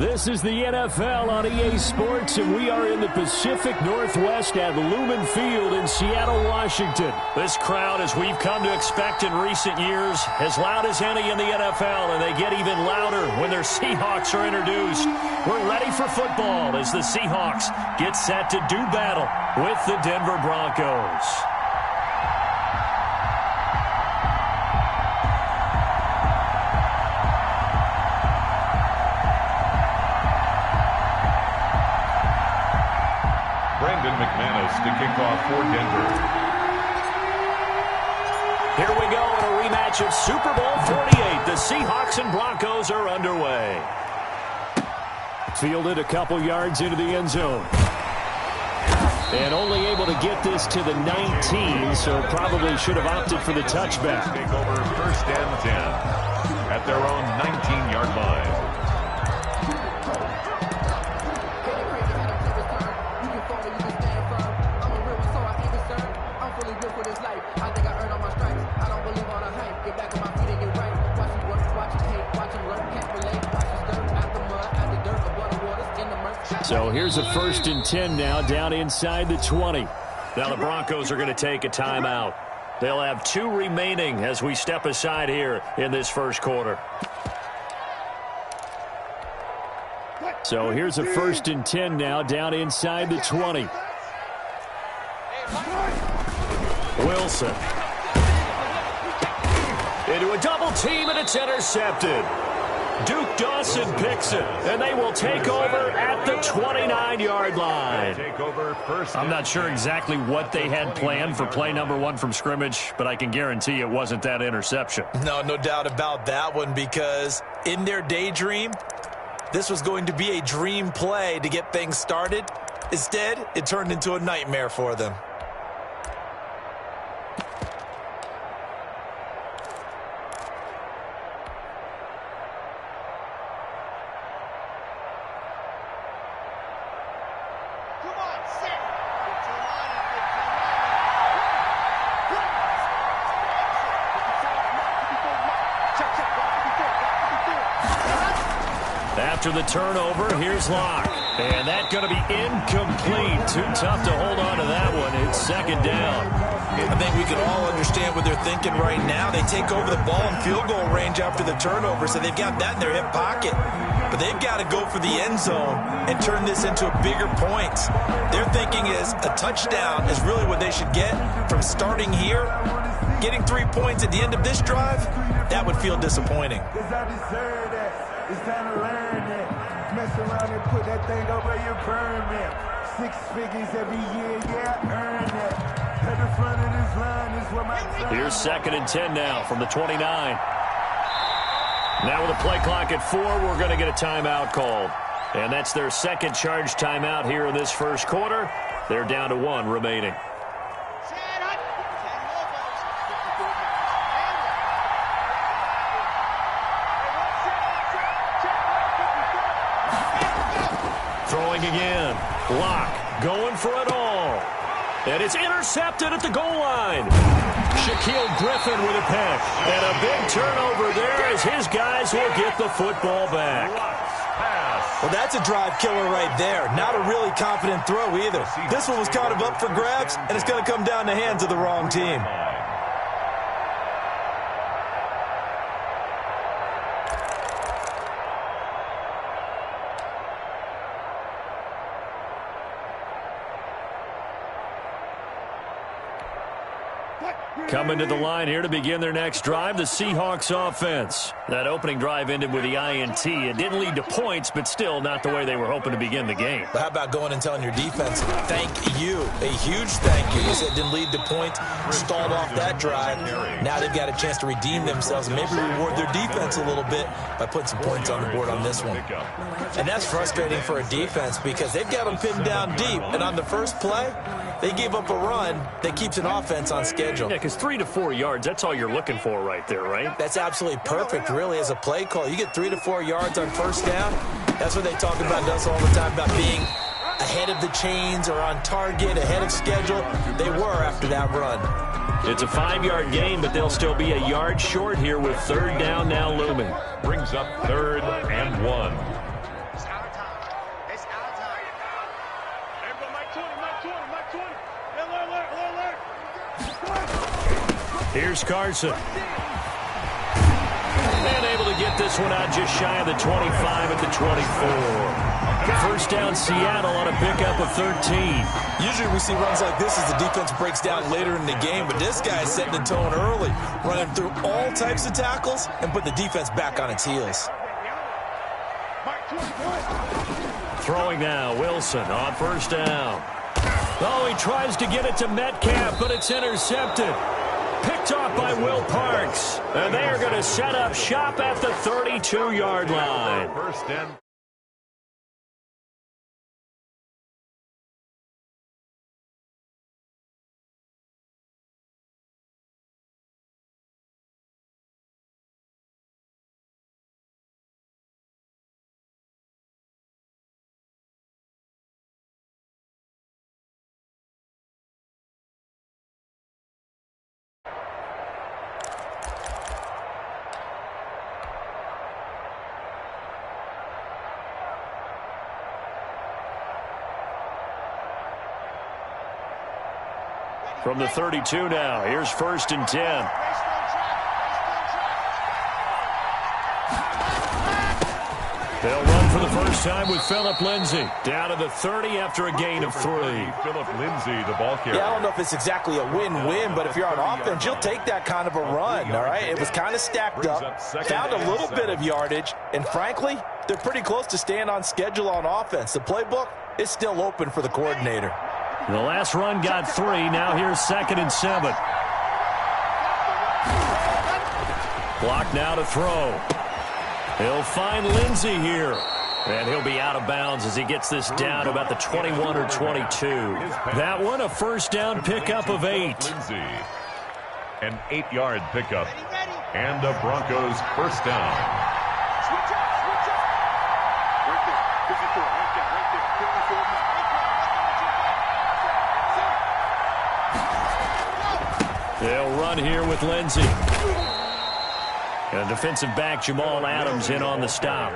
This is the NFL on EA Sports, and we are in the Pacific Northwest at Lumen Field in Seattle, Washington. This crowd, as we've come to expect in recent years, as loud as any in the NFL, and they get even louder when their Seahawks are introduced. We're ready for football as the Seahawks get set to do battle with the Denver Broncos. To kick off for Denver. Here we go in a rematch of Super Bowl 48. The Seahawks and Broncos are underway. Fielded a couple yards into the end zone. And only able to get this to the 19, so probably should have opted for the touchback. Take over 1st and 10 at their own 19-yard line. So here's a 1st and 10 now, down inside the 20. Now the Broncos are going to take a timeout. They'll have 2 remaining as we step aside here in this first quarter. So here's a 1st and 10 now, down inside the 20. Wilson. Into a double team, and it's intercepted. Duke Dawson picks it, and they will take over at the 29-yard line. I'm not sure exactly what they had planned for play number 1 from scrimmage, but I can guarantee it wasn't that interception. No doubt about that one, because in their daydream, this was going to be a dream play to get things started. Instead, it turned into a nightmare for them. After the turnover, here's Locke. And that's going to be incomplete. Too tough to hold on to that one. It's 2nd down. I think we can all understand what they're thinking right now. They take over the ball in field goal range after the turnover, so they've got that in their hip pocket. But they've got to go for the end zone and turn this into a bigger points. Their thinking is a touchdown is really what they should get from starting here. Getting 3 points at the end of this drive, that would feel disappointing. It's time to learn it. Mess around and put that thing over your permit. 6 figures every year, yeah, earn it. At the front of this line is where my time. Here's 2nd and 10 now from the 29. Now with a play clock at 4, we're going to get a timeout called. And that's their 2nd charge timeout here in this first quarter. They're down to 1 remaining. Throwing again. Locke going for it all. And it's intercepted at the goal line. Shaquille Griffin with a pick. And a big turnover there as his guys will get the football back. Well, that's a drive killer right there. Not a really confident throw either. This one was kind of up for grabs, and it's going to come down the hands of the wrong team. Coming to the line here to begin their next drive, the Seahawks offense. That opening drive ended with the INT. It didn't lead to points, but still not the way they were hoping to begin the game. But how about going and telling your defense, thank you, a huge thank you. You said it didn't lead to points, stalled off that drive. Now they've got a chance to redeem themselves and maybe reward their defense a little bit by putting some points on the board on this one. And that's frustrating for a defense because they've got them pinned down deep. And on the first play, they gave up a run that keeps an offense on schedule. Yeah, because 3 to 4 yards, that's all you're looking for right there, right? That's absolutely perfect, really, as a play call. You get 3 to 4 yards on first down. That's what they talk about us all the time, about being ahead of the chains or on target, ahead of schedule. They were after that run. It's a 5-yard gain, but they'll still be a yard short here with 3rd down now looming. Brings up 3rd and 1. Here's Carson. And able to get this one out just shy of the 25 at the 24. First down Seattle on a pickup of 13. Usually we see runs like this as the defense breaks down later in the game, but this guy is setting the tone early, running through all types of tackles and put the defense back on its heels. Throwing now, Wilson on first down. Oh, he tries to get it to Metcalf, but it's intercepted. Picked off by Will Parks. And they are going to set up shop at the 32-yard line. First and From the 32 now, here's first and 10. They'll run for the first time with Phillip Lindsay. Down to the 30 after a gain of 3. Phillip Lindsay, the ball carrier. Yeah, I don't know if it's exactly a win-win, but if you're on offense, you'll take that kind of a run, all right? It was kind of stacked up, found a little bit of yardage, and frankly, they're pretty close to staying on schedule on offense. The playbook is still open for the coordinator. The last run got 3. Now here's second and 7. Block now to throw. He'll find Lindsay here. And he'll be out of bounds as he gets this down to about the 21 or 22. That one a first down pickup of 8. Lindsay, an 8-yard pickup. And the Broncos first down. Switch up. Right there. 54. Right there. 54. They'll run here with Lindsay. And defensive back Jamal Adams in on the stop.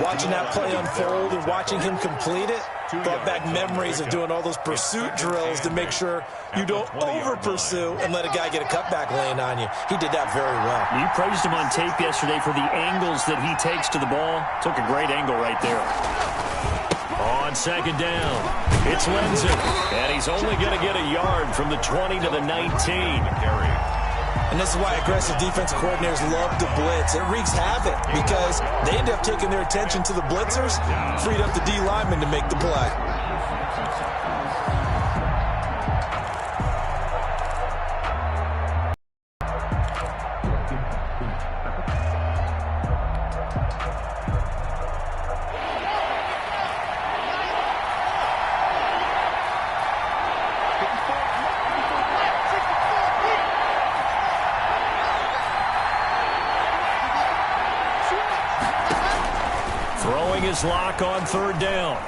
Watching that play unfold and watching him complete it brought back memories of doing all those pursuit drills to make sure you don't over-pursue and let a guy get a cutback lane on you. He did that very well. You praised him on tape yesterday for the angles that he takes to the ball. Took a great angle right there. On second down, it's Lindsay. And he's only going to get a yard from the 20 to the 19. And this is why aggressive defense coordinators love to blitz. It wreaks havoc because they end up taking their attention to the blitzers, freed up the D lineman to make the play. His lock on third down.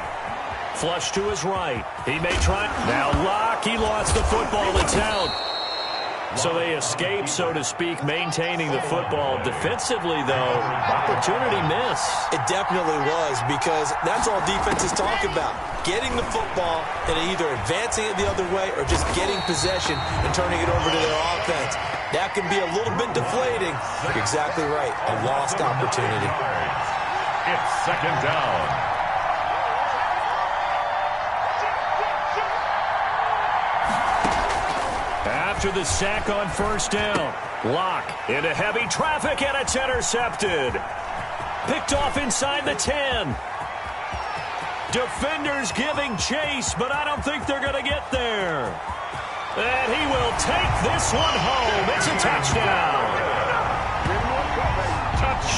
Flush to his right. He may try. Now lock. He lost the football. It's out. So they escape, so to speak, maintaining the football. Defensively, though, opportunity miss. It definitely was because that's all defenses talk about. Getting the football and either advancing it the other way or just getting possession and turning it over to their offense. That can be a little bit deflating. You're exactly right. A lost opportunity. It's second down. After the sack on first down, Lock into heavy traffic, and it's intercepted. Picked off inside the 10. Defenders giving chase, but I don't think they're going to get there. And he will take this one home. It's a touchdown.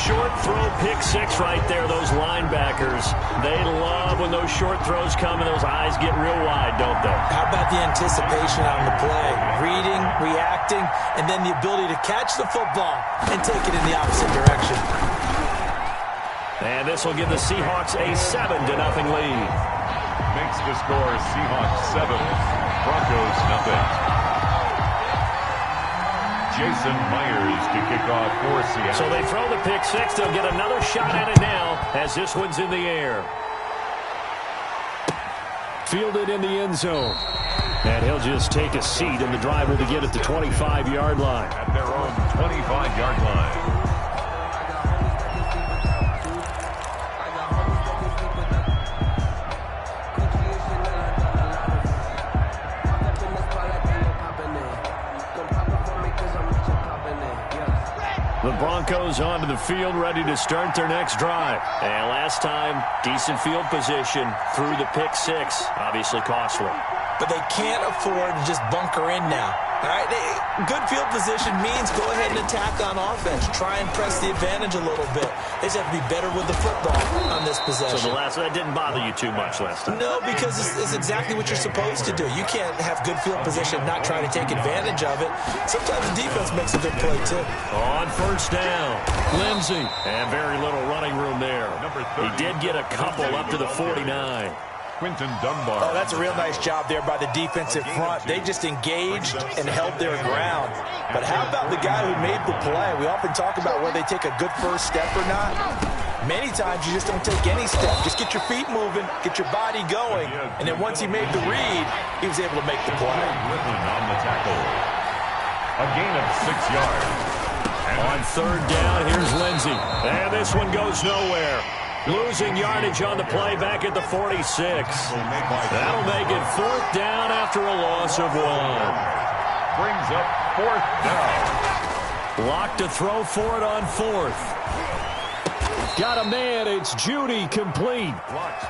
Short throw, pick six right there. Those linebackers, they love when those short throws come and those eyes get real wide, don't they? How about the anticipation on the play? Reading, reacting, and then the ability to catch the football and take it in the opposite direction. And this will give the Seahawks a 7-0 lead. Makes the score Seahawks 7, Broncos 0. Jason Myers to kick off for Seattle. So they throw the pick six. They'll get another shot at it now as this one's in the air. Fielded in the end zone. And he'll just take a seat, and the drive will begin at the 25-yard line. At their own 25-yard line. The Broncos onto the field, ready to start their next drive. And last time, decent field position through the pick six. Obviously costly. But they can't afford to just bunker in now. All right, good field position means go ahead and attack on offense. Try and press the advantage a little bit. They just have to be better with the football on this possession. So that didn't bother you too much last time? No, because it's exactly what you're supposed to do. You can't have good field position, not try to take advantage of it. Sometimes the defense makes a good play, too. On first down, Lindsey. And very little running room there. He did get a couple up to the 49. Dunbar. Oh, that's a real nice job there by the defensive front. They just engaged and held their ground. But how about the guy who made the play? We often talk about whether they take a good first step or not. Many times you just don't take any step. Just get your feet moving, get your body going, and then once he made the read, he was able to make the play. On the tackle. A gain of 6 yards. On third down, here's Lindsey. And this one goes nowhere. Losing yardage on the play back at the 46. That'll make it fourth down after a loss of 1. Brings up fourth down. Lock to throw for it on fourth. Got a man. It's Judy, complete.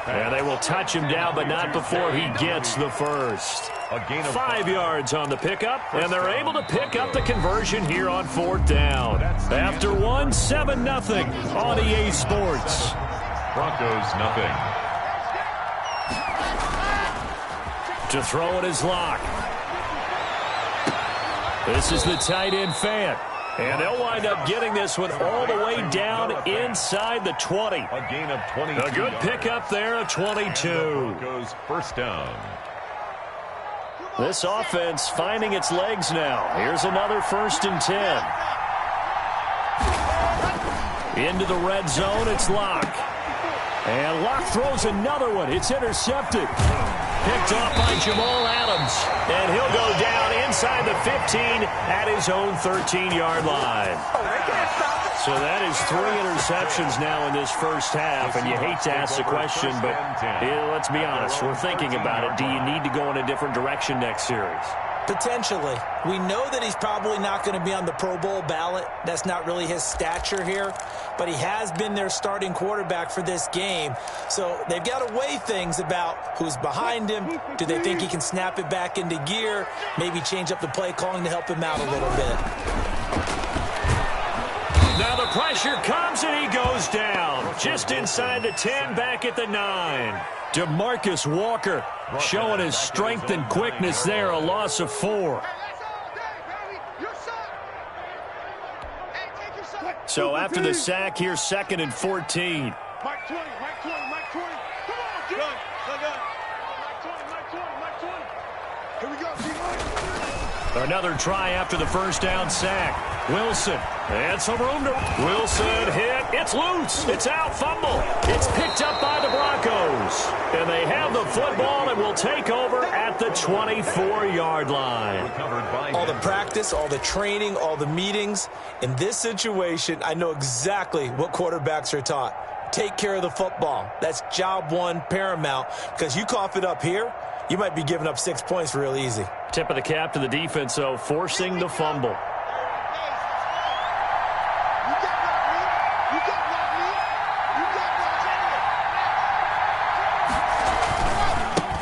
And they will touch him down, but not before he gets the first. 5 yards on the pickup, and they're able to pick up the conversion here on fourth down. After 1, 7-0 on EA Sports. Broncos, nothing. To throw it is Locke. This is the tight end Fant. And they'll wind up getting this one all the way down inside the 20. A gain of 22. A good pickup there of 22. Broncos first down. This offense finding its legs now. Here's another 1st and 10. Into the red zone, it's Locke. And Locke throws another one. It's intercepted. Picked off by Jamal Adams. And he'll go down inside the 15 at his own 13-yard line. So that is 3 interceptions now in this first half. And you hate to ask the question, but let's be honest. We're thinking about it. Do you need to go in a different direction next series? Potentially. We know that he's probably not going to be on the Pro Bowl ballot. That's not really his stature here. But he has been their starting quarterback for this game. So they've got to weigh things about who's behind him. Do they think he can snap it back into gear? Maybe change up the play calling to help him out a little bit. Now the pressure comes and he goes down. Just inside the 10, back at the 9. DeMarcus Walker showing his strength and quickness there, a loss of 4. So after the sack, here's 2nd and 14. Mike 20, Mike 20, Mike 20. Come on, get it. Mike 20, Mike 20, Mike 20. Here we go, D-Mike. Another try after the first down sack. Wilson, and some room to... Wilson hit. It's loose. It's out. Fumble. It's picked up by the Broncos. And they have the football and will take over at the 24-yard line. All the practice, all the training, all the meetings. In this situation, I know exactly what quarterbacks are taught. Take care of the football. That's job one, paramount. Because you cough it up here, you might be giving up 6 points real easy. Tip of the cap to the defense, though, forcing the fumble.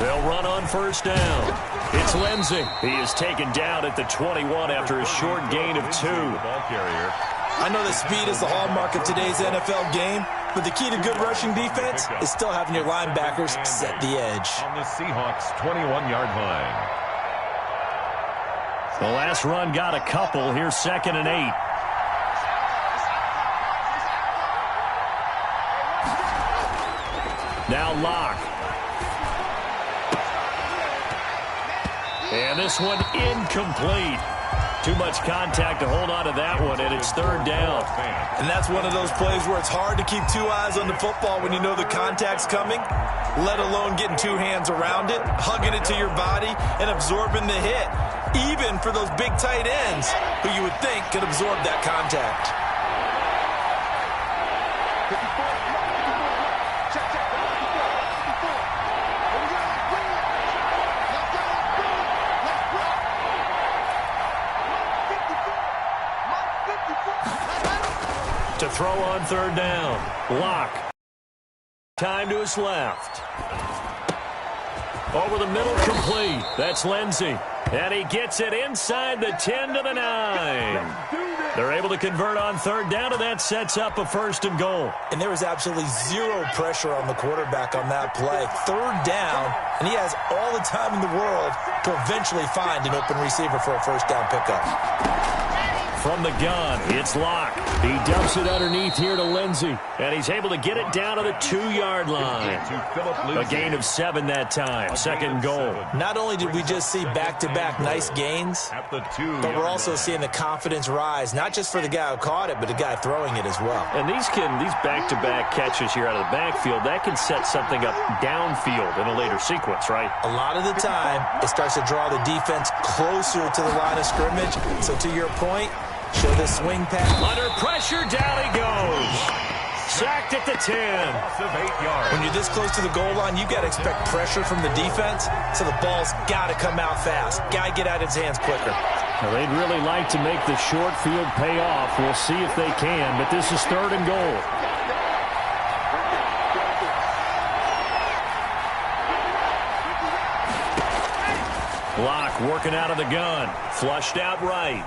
They'll run on first down. It's Lindsey. He is taken down at the 21 after a short gain of 2. I know that speed is the hallmark of today's NFL game, but the key to good rushing defense is still having your linebackers set the edge. On the Seahawks' 21-yard line. The last run got a couple. Here's 2nd and 8. Now Locke. And this one incomplete. Too much contact to hold on to that one, and it's third down. And that's one of those plays where it's hard to keep two eyes on the football when you know the contact's coming, let alone getting two hands around it, hugging it to your body, and absorbing the hit, even for those big tight ends who you would think could absorb that contact. To throw on third down. Lock. Time to his left. Over the middle, complete. That's Lindsey. And he gets it inside the 10 to the 9. They're able to convert on third down, and that sets up a first and goal. And there was absolutely zero pressure on the quarterback on that play. Third down, and he has all the time in the world to eventually find an open receiver for a first down pickup. From the gun, it's Locke. He dumps it underneath here to Lindsey, and he's able to get it down to the 2-yard line. A gain of 7 that time, second goal. Not only did we just see back-to-back nice gains, but we're also seeing the confidence rise, not just for the guy who caught it, but the guy throwing it as well. And these back-to-back catches here out of the backfield, that can set something up downfield in a later sequence, right? A lot of the time, it starts to draw the defense closer to the line of scrimmage. So to your point, show the swing pass. Under pressure, down he goes. Sacked at the 10. When you're this close to the goal line, you got to expect pressure from the defense, so the ball's got to come out fast. Got to get out of his hands quicker. Well, they'd really like to make the short field pay off. We'll see if they can, but this is third and goal. Locke working out of the gun. Flushed out right.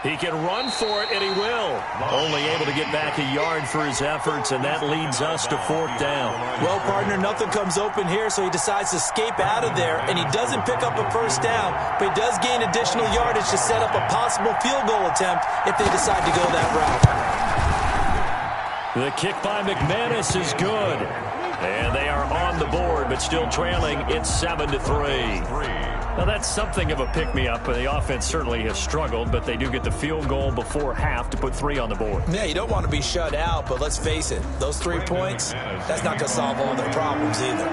He can run for it, and he will. Only able to get back a yard for his efforts, and that leads us to fourth down. Well, partner, nothing comes open here, so he decides to escape out of there, and he doesn't pick up a first down, but he does gain additional yardage to set up a possible field goal attempt if they decide to go that route. The kick by McManus is good. And they are on the board, but still trailing. It's 7-3. Now, that's something of a pick-me-up. The offense certainly has struggled, but they do get the field goal before half to put 3 on the board. Yeah, you don't want to be shut out, but let's face it, those 3 points, that's not going to solve all their problems either.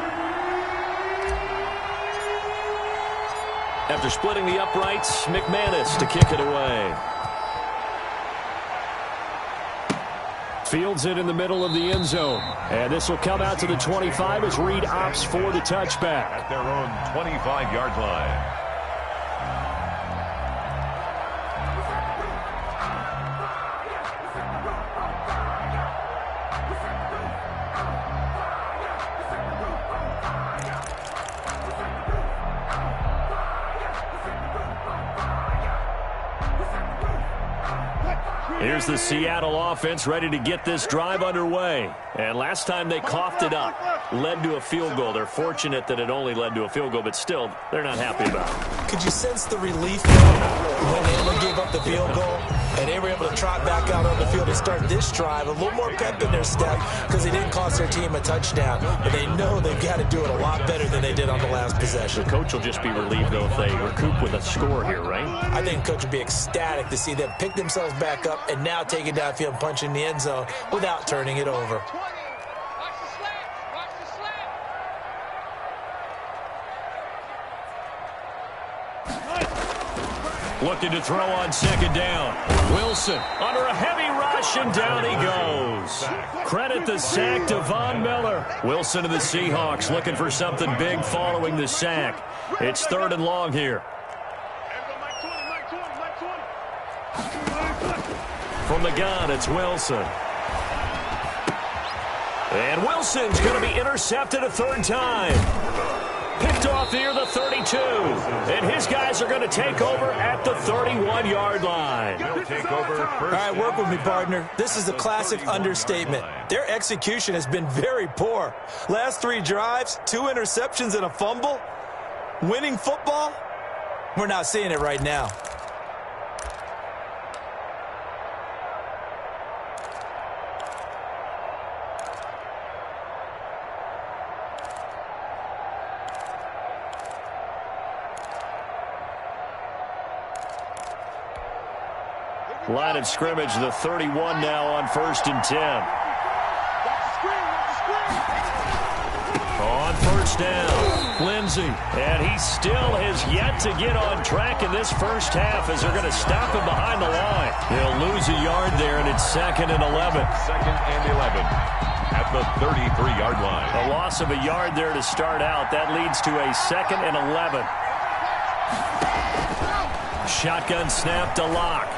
After splitting the uprights, McManus to kick it away. Fields it in the middle of the end zone. And this will come out to the 25 as Reed opts for the touchback. At their own 25-yard line. Here's the Seattle offense ready to get this drive underway. And last time they coughed it up, led to a field goal. They're fortunate that it only led to a field goal, but still, they're not happy about it. Could you sense the relief when they only gave up the field goal? And they were able to trot back out on the field and start this drive. A little more pep in their step because they didn't cost their team a touchdown. But they know they've got to do it a lot better than they did on the last possession. The coach will just be relieved, though, if they recoup with a score here, right? I think coach would be ecstatic to see them pick themselves back up and now take it downfield and punch in the end zone without turning it over. Looking to throw on second down. Wilson under a heavy rush, and down he goes. Credit the sack to Von Miller. Wilson of the Seahawks looking for something big following the sack. It's third and long here. From the gun, it's Wilson. And Wilson's going to be intercepted a third time. Picked off near the 32. And his guys are going to take over at the 31-yard line. All right, work with me, partner. This is a classic understatement. Their execution has been very poor. Last 3 drives, 2 interceptions and a fumble. Winning football? We're not seeing it right now. Line of scrimmage, the 31 now on 1st and 10. On first down, Lindsey. And he still has yet to get on track in this first half as they're going to stop him behind the line. He'll lose a yard there, and it's 2nd and 11. 2nd and 11 at the 33-yard line. A loss of a yard there to start out. That leads to a 2nd and 11. Shotgun snap to Locke.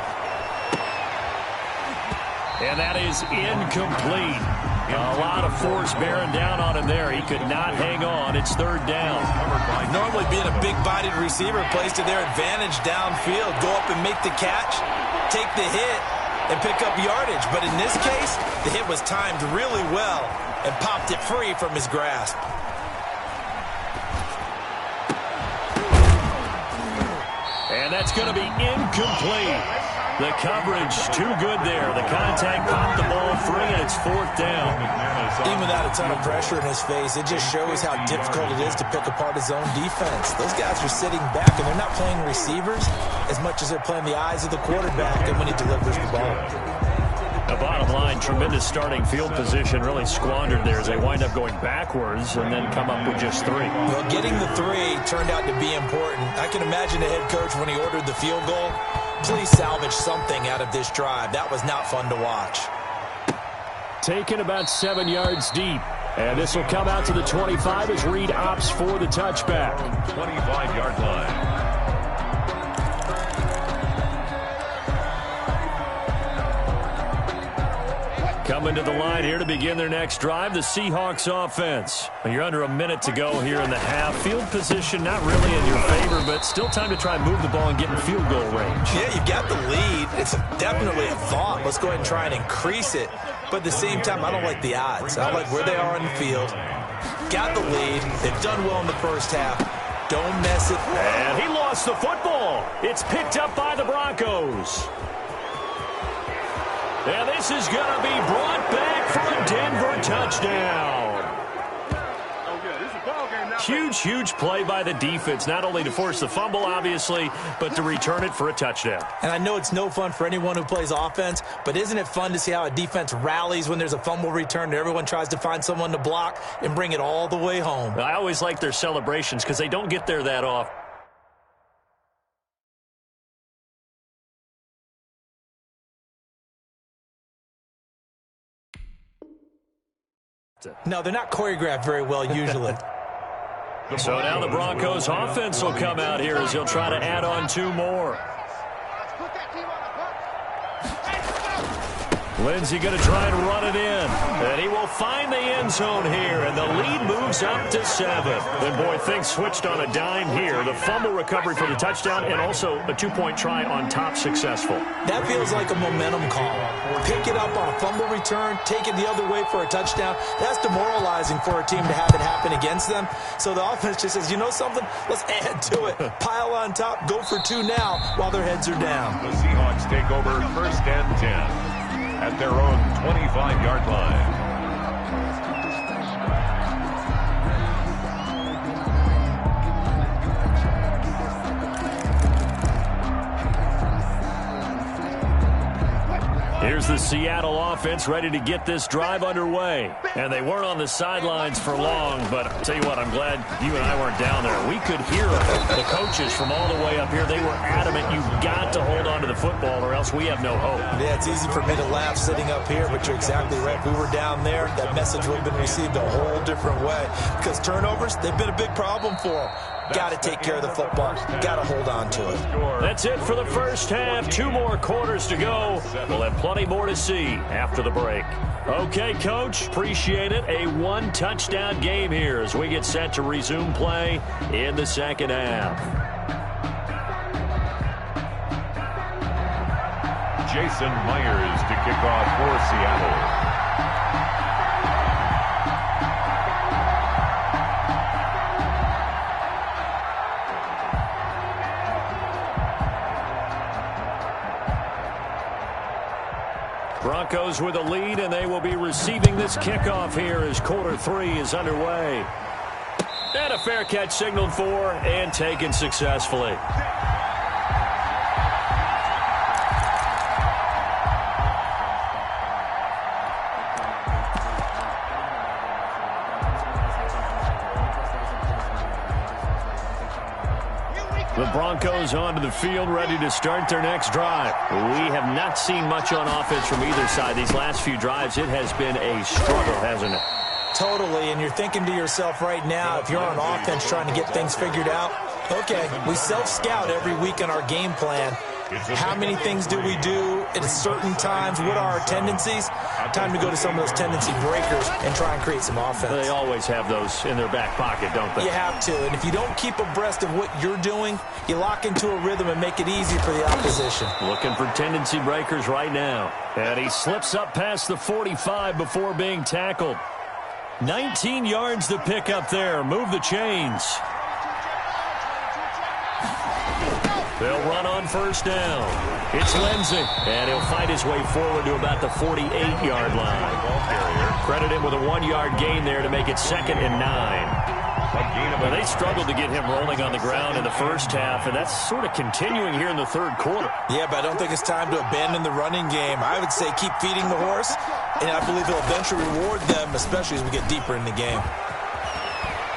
And that is incomplete. A lot of force bearing down on him there. He could not hang on. It's 3rd down. Normally being a big-bodied receiver plays to their advantage downfield. Go up and make the catch, take the hit, and pick up yardage. But in this case, the hit was timed really well and popped it free from his grasp. And that's going to be incomplete. The coverage too good there. The contact popped the ball free, and it's 4th down. Even without a ton of pressure in his face, it just shows how difficult it is to pick apart his own defense. Those guys are sitting back, and they're not playing receivers as much as they're playing the eyes of the quarterback and when he delivers the ball. The bottom line, tremendous starting field position, really squandered there as they wind up going backwards and then come up with just 3. Well, getting the 3 turned out to be important. I can imagine the head coach when he ordered the field goal. Please salvage something out of this drive. That was not fun to watch. Taken about 7 yards deep. And this will come out to the 25 as Reed opts for the touchback. 25-yard line. Coming to the line here to begin their next drive, the Seahawks offense. You're under a minute to go here in the half. Field position not really in your favor, but still time to try and move the ball and get in field goal range. Yeah, you've got the lead. It's definitely a thought. Let's go ahead and try and increase it. But at the same time, I don't like the odds. I like where they are on the field. Got the lead. They've done well in the first half. Don't mess it. And he lost the football. It's picked up by the Broncos. And this is going to be brought back for a Denver touchdown. Huge play by the defense, not only to force the fumble, obviously, but to return it for a touchdown. And I know it's no fun for anyone who plays offense, but isn't it fun to see how a defense rallies when there's a fumble return and everyone tries to find someone to block and bring it all the way home? I always like their celebrations because they don't get there that often. No, they're not choreographed very well usually. So now the Broncos offense will come out here as he'll try to add on 2 more. Lindsey going to try and run it in. And he will find the end zone here, and the lead moves up to 7. Then, boy, things switched on a dime here. The fumble recovery for the touchdown and also a 2-point try on top successful. That feels like a momentum call. Pick it up on a fumble return, take it the other way for a touchdown. That's demoralizing for a team to have it happen against them. So the offense just says, you know something? Let's add to it. Pile on top, go for 2 now while their heads are down. The Seahawks take over 1st and 10. At their own 25-yard line. Here's the Seattle offense ready to get this drive underway. And they weren't on the sidelines for long, but I'll tell you what, I'm glad you and I weren't down there. We could hear the coaches from all the way up here. They were adamant, you've got to hold on to the football or else we have no hope. Yeah, it's easy for me to laugh sitting up here, but you're exactly right. If we were down there, that message would have been received a whole different way. Because turnovers, they've been a big problem for them. Got to take care of the football. Got to hold on to it. That's it for the first half. 2 more quarters to go. We'll have plenty more to see after the break. Okay, Coach, appreciate it. A 1-touchdown game here as we get set to resume play in the second half. Jason Myers to kick off for Seattle. Broncos with a lead, and they will be receiving this kickoff here as quarter 3 is underway. And a fair catch signaled for and taken successfully. The Broncos onto the field, ready to start their next drive. We have not seen much on offense from either side. These last few drives, it has been a struggle, hasn't it? Totally, and you're thinking to yourself right now, if you're on offense trying to get things figured out, okay, we self-scout every week on our game plan. How many things do we do at certain times? What are our tendencies? Time to go to some of those tendency breakers and try and create some offense. They always have those in their back pocket, don't they? You have to, and if you don't keep abreast of what you're doing, you lock into a rhythm and make it easy for the opposition. Looking for tendency breakers right now. And he slips up past the 45 before being tackled. 19 yards to pick up there. Move the chains. They'll run on first down. It's Lindsey, and he'll fight his way forward to about the 48-yard line. Credit him with a 1-yard gain there to make it 2nd and 9. Well, they struggled to get him rolling on the ground in the first half, and that's sort of continuing here in the third quarter. Yeah, but I don't think it's time to abandon the running game. I would say keep feeding the horse, and I believe he'll eventually reward them, especially as we get deeper in the game.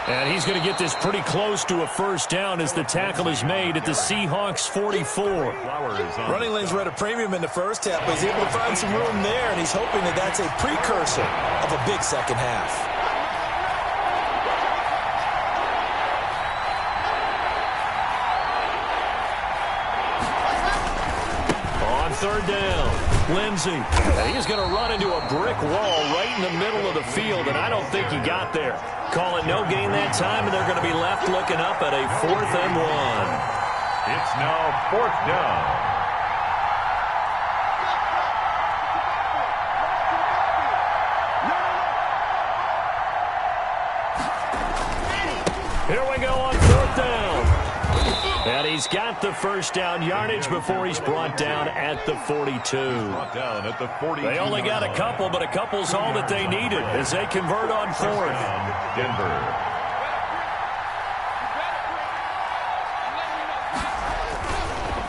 And he's going to get this pretty close to a first down as the tackle is made at the Seahawks 44. Running lanes were at a premium in the first half, but he's able to find some room there, and he's hoping that that's a precursor of a big second half. On third down, Lindsey. And he's going to run into a brick wall right in the middle of the field, and I don't think he got there. Call it no gain that time, and they're going to be left looking up at a 4th and 1. It's now 4th down. Here we go on 4th down. And he's got the first down yardage before he's brought down at the 42. Brought down at the 42. They only got a couple, but a couple's all that they needed as they convert on 4th. Denver.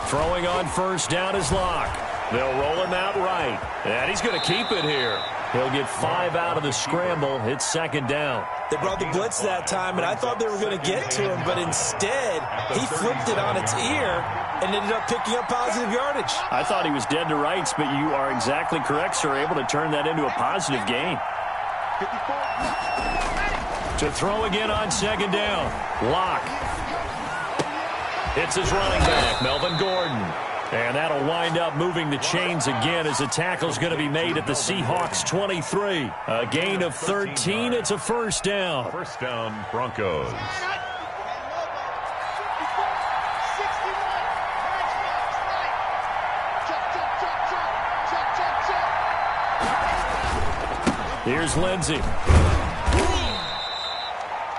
Throwing on first down is Locke. They'll roll him out right. And he's going to keep it here. He'll get 5 out of the scramble. It's 2nd down. They brought the blitz that time, and I thought they were going to get to him, but instead he flipped it on its ear and ended up picking up positive yardage. I thought he was dead to rights, but you are exactly correct, sir. Able to turn that into a positive gain. To throw again on 2nd down. Locke. It's his running back, Melvin Gordon. And that'll wind up moving the chains again as the tackle's going to be made at the Seahawks 23. A gain of 13. It's a first down. First down, Broncos. Here's Lindsey.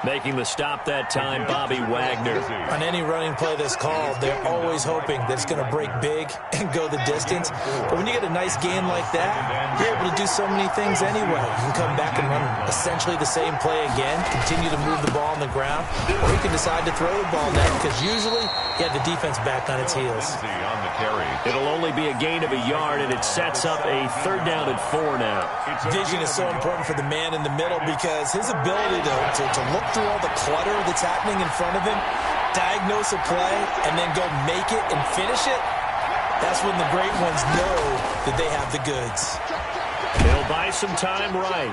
Making the stop that time, Bobby Wagner. On any running play that's called, they're always hoping that it's going to break big and go the distance. But when you get a nice gain like that, you're able to do so many things anyway. You can come back and run essentially the same play again, continue to move the ball on the ground, or you can decide to throw the ball now because usually you have the defense back on its heels. On the carry. It'll only be a gain of a yard, and it sets up a 3rd down and 4 now. Vision is so important for the man in the middle because his ability to look through all the clutter that's happening in front of him, diagnose a play, and then go make it and finish it, that's when the great ones know that they have the goods. He'll buy some time right.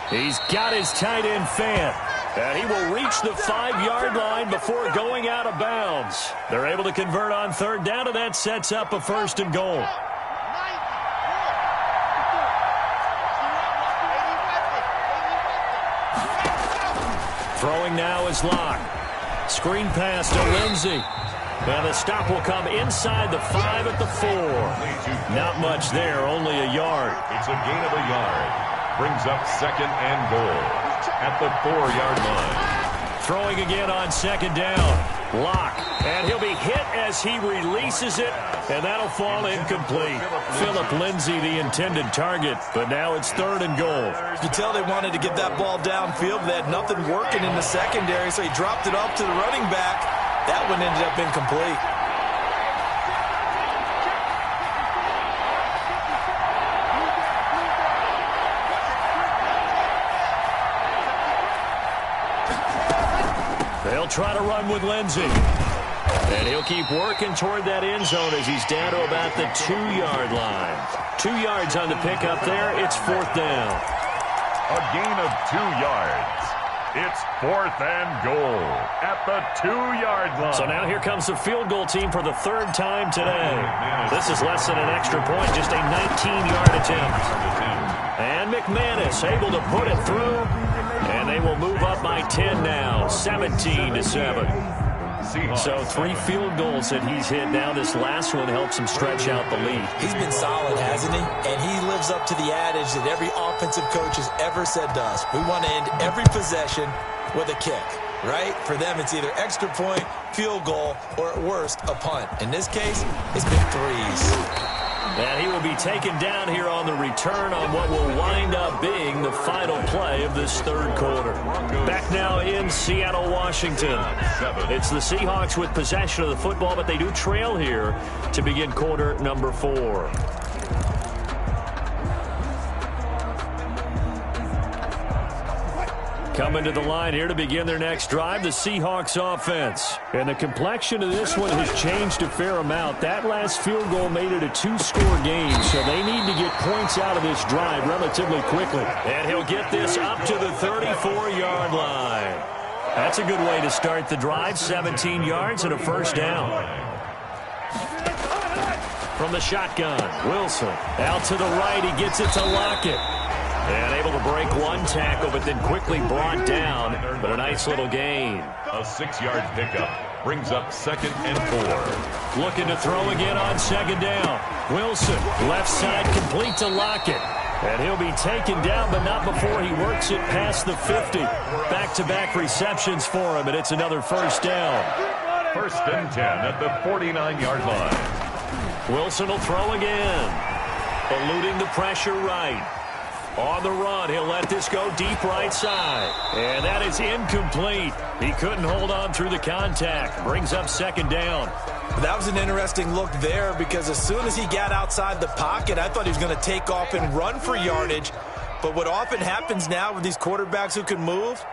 He's got his tight end fan. And he will reach the 5-yard line before going out of bounds. They're able to convert on 3rd down, and that sets up a 1st and goal. Throwing now is Locke. Screen pass to Lindsey. And the stop will come inside the 5 at the 4. Not much there, only a yard. It's a gain of a yard. Brings up 2nd and goal at the 4-yard line. Throwing again on 2nd down. Locke. And he'll be hit as he releases it, and that'll fall incomplete. Philip Lindsey, the intended target, but now it's 3rd and goal. You could tell they wanted to get that ball downfield, but they had nothing working in the secondary, so he dropped it off to the running back. That one ended up incomplete. They'll try to run with Lindsey. he'll keep working toward that end zone as he's down to about the 2-yard line. 2 yards on the pickup there. It's 4th down. A gain of 2 yards. It's 4th and goal at the 2-yard line. So now here comes the field goal team for the 3rd time today. This is less than an extra point, just a 19-yard attempt. And McManus able to put it through, and they will move up by 10 now, 17-7. So 3 field goals that he's hit now. This last one helps him stretch out the lead. He's been solid, hasn't he? And he lives up to the adage that every offensive coach has ever said to us. We want to end every possession with a kick, right? For them, it's either extra point, field goal, or at worst, a punt. In this case, it's been 3s. And he will be taken down here on the return on what will wind up being the final play of this 3rd quarter. Back now in Seattle, Washington. It's the Seahawks with possession of the football, but they do trail here to begin quarter number 4. Coming to the line here to begin their next drive, the Seahawks offense. And the complexion of this one has changed a fair amount. That last field goal made it a 2-score game, so they need to get points out of this drive relatively quickly. And he'll get this up to the 34-yard line. That's a good way to start the drive, 17 yards and a 1st down. From the shotgun, Wilson out to the right. He gets it to Lockett. And able to break 1 tackle, but then quickly brought down. But a nice little gain. A 6-yard pickup brings up 2nd and 4. Looking to throw again on 2nd down. Wilson, left side, complete to Lockett. And he'll be taken down, but not before he works it past the 50. Back-to-back receptions for him, and it's another 1st down. 1st and 10 at the 49-yard line. Wilson will throw again. Eluding the pressure right. On the run, he'll let this go deep right side. And that is incomplete. He couldn't hold on through the contact. Brings up 2nd down. That was an interesting look there because as soon as he got outside the pocket, I thought he was going to take off and run for yardage. But what often happens now with these quarterbacks who can move,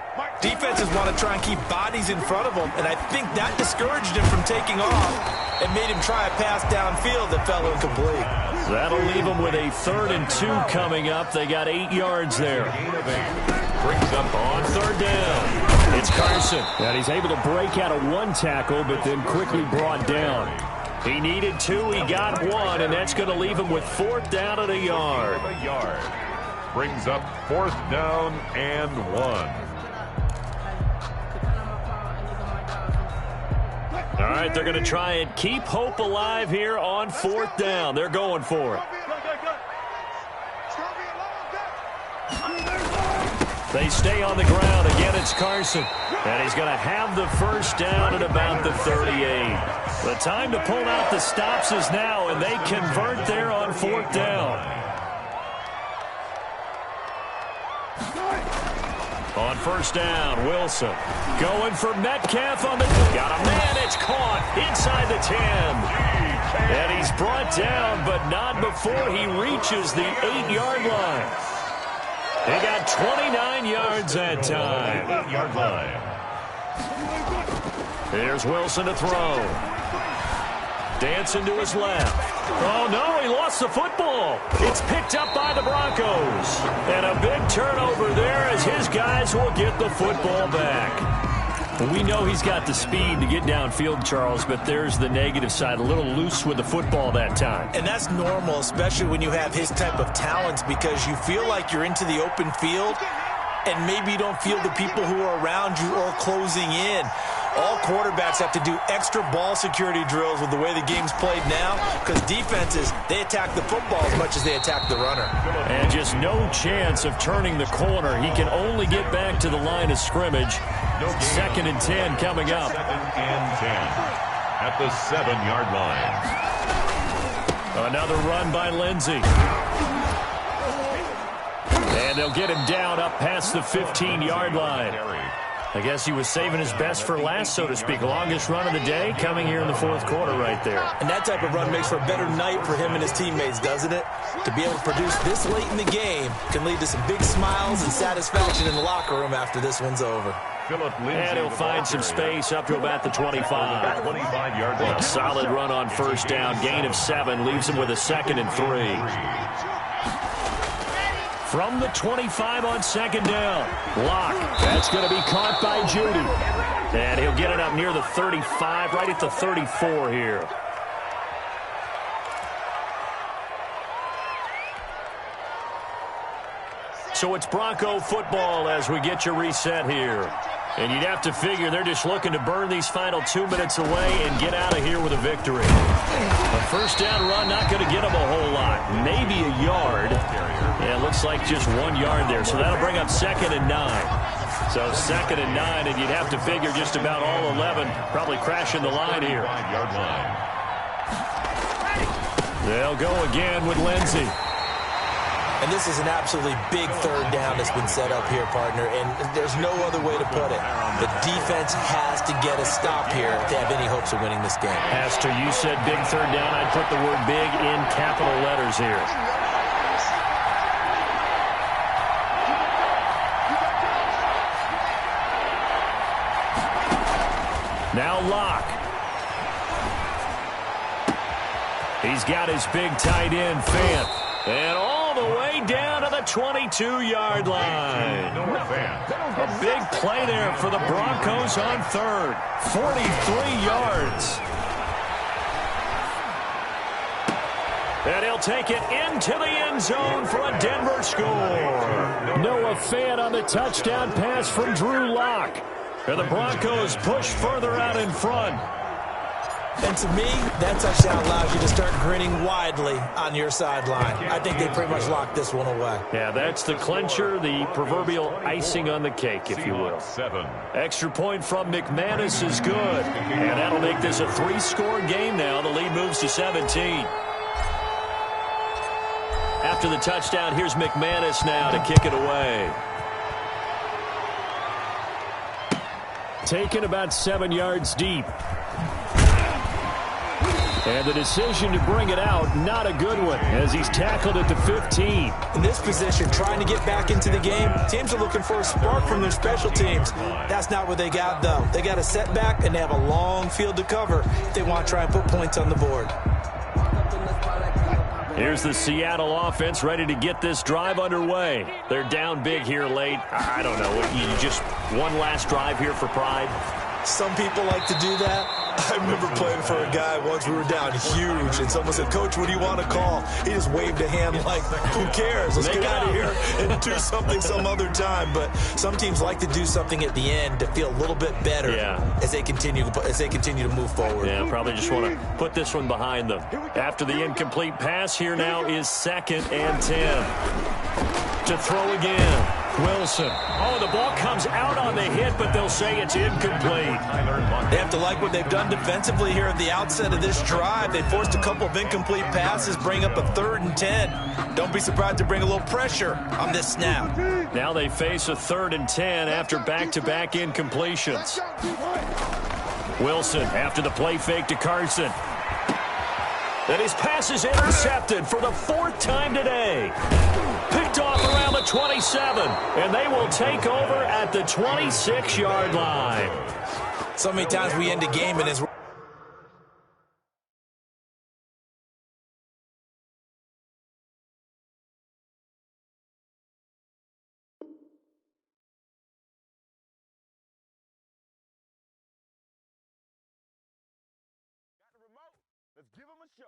defenses want to try and keep bodies in front of them. And I think that discouraged him from taking off and made him try a pass downfield that fell incomplete. That'll leave them with a 3rd and 2 coming up. They got 8 yards there. Brings up on 3rd down. It's Carson. And he's able to break out of 1 tackle, but then quickly brought down. He needed 2. He got 1, and that's going to leave him with 4th down and a yard. Brings up 4th down and 1. All right, they're going to try and keep hope alive here on 4th down. They're going for it. They stay on the ground. Again, it's Carson. And he's going to have the 1st down at about the 38. The time to pull out the stops is now, and they convert there on 4th down. On 1st down, Wilson going for Metcalf on the... Got a man, it's caught inside the 10. And he's brought down, but not before he reaches the 8-yard line. They got 29 yards that time. 8-yard line. Here's Wilson to throw. Dancing to his left. Oh, no, he lost the football. It's picked up by the Broncos. And a big turnover there as his guys will get the football back. We know he's got the speed to get downfield, Charles, but there's the negative side. A little loose with the football that time. And that's normal, especially when you have his type of talents, because you feel like you're into the open field and maybe you don't feel the people who are around you or closing in. All quarterbacks have to do extra ball security drills with the way the game's played now, because defenses, they attack the football as much as they attack the runner. And just no chance of turning the corner. He can only get back to the line of scrimmage. 2nd and 10 coming up. 2nd and 10 at the 7-yard line. Another run by Lindsey. And they'll get him down up past the 15-yard line. I guess he was saving his best for last, so to speak. Longest run of the day coming here in the 4th quarter right there. And that type of run makes for a better night for him and his teammates, doesn't it? To be able to produce this late in the game can lead to some big smiles and satisfaction in the locker room after this one's over. And he'll find some space up to about the 25. 25-yard line. Solid run on first down. Gain of 7 leaves him with a 2nd and 3. From the 25 on 2nd down. Lock. That's going to be caught by Judy. And he'll get it up near the 35, right at the 34 here. So it's Bronco football as we get you reset here. And you'd have to figure they're just looking to burn these final 2 minutes away and get out of here with a victory. A first down run not going to get them a whole lot. Maybe a yard. Yeah, it looks like just 1 yard there. So that'll bring up 2nd and 9. So 2nd and 9, and you'd have to figure just about all 11 probably crashing the line here. They'll go again with Lindsey. And this is an absolutely big third down that's been set up here, partner, and there's no other way to put it. The defense has to get a stop here if they have any hopes of winning this game. As to you said big third down, I'd put the word big in capital letters here. Now Locke. He's got his big tight end, Fant. And all the way down to the 22-yard line. A big play there for the Broncos on third. 43 yards. And he'll take it into the end zone for a Denver score. Noah Fant on the touchdown pass from Drew Lock. And the Broncos push further out in front. And to me, that touchdown allows you to start grinning widely on your sideline. I think they pretty much locked this one away. Yeah, that's the clincher, the proverbial icing on the cake, if you will. 7. Extra point from McManus is good. And that'll make this a 3-score game now. The lead moves to 17. After the touchdown, here's McManus now to kick it away. Taken about 7 yards deep. And the decision to bring it out, not a good one, as he's tackled at the 15. In this position, trying to get back into the game, teams are looking for a spark from their special teams. That's not what they got, though. They got a setback, and they have a long field to cover if they want to try and put points on the board. Here's the Seattle offense ready to get this drive underway. They're down big here late. I don't know. You just one last drive here for pride? Some people like to do that. I remember playing for a guy once. We were down huge, and someone said, "Coach, what do you want to call?" He just waved a hand like, who cares? Let's get out of here and do something some other time. But some teams like to do something at the end to feel a little bit better as they continue to move forward. Yeah, probably just want to put this one behind them. After the incomplete pass, here now is 2nd and 10. To throw again. Wilson. Oh, the ball comes out on the hit, but they'll say it's incomplete. They have to like what they've done defensively here at the outset of this drive. They forced a couple of incomplete passes, bring up a 3rd and 10. Don't be surprised to bring a little pressure on this snap. Now they face a 3rd and 10 after back-to-back incompletions. Wilson after the play fake to Carson. And his pass is intercepted for the 4th time today. Picked off around the 27, and they will take over at the 26-yard line. So many times we end a game and it's let's give them a show.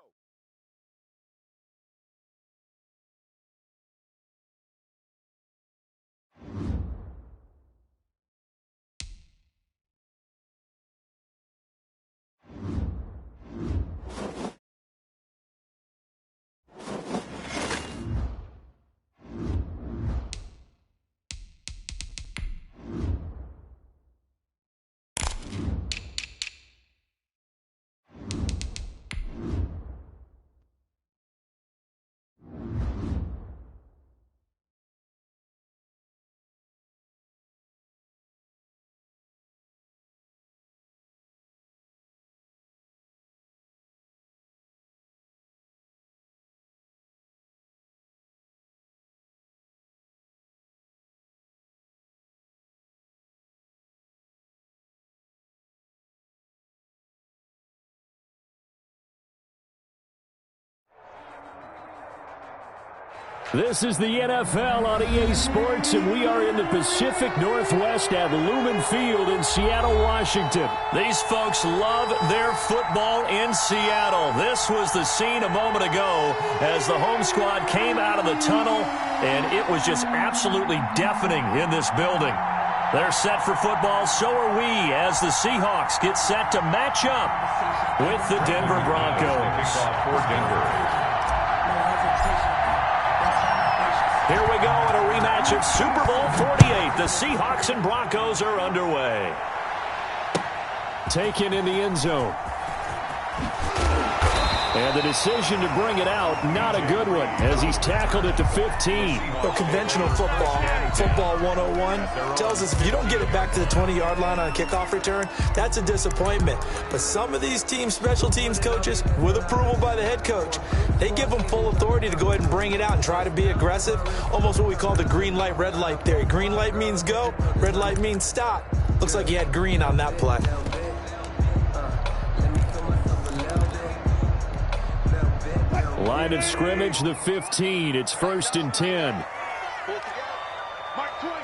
This is the NFL on EA Sports, and we are in the Pacific Northwest at Lumen Field in Seattle, Washington. These folks love their football in Seattle. This was the scene a moment ago as the home squad came out of the tunnel, and it was just absolutely deafening in this building. They're set for football, so are we, as the Seahawks get set to match up with the Denver Broncos. For Denver. Here we go in a rematch of Super Bowl 48. The Seahawks and Broncos are underway. Taken in the end zone. And the decision to bring it out, not a good one, as he's tackled at the 15. But conventional football 101, tells us if you don't get it back to the 20-yard line on a kickoff return, that's a disappointment. But some of these special teams coaches, with approval by the head coach, they give them full authority to go ahead and bring it out and try to be aggressive, almost what we call the green light, red light theory. Green light means go, red light means stop. Looks like he had green on that play. Line of scrimmage, the 15. It's 1st and 10. Mike 20.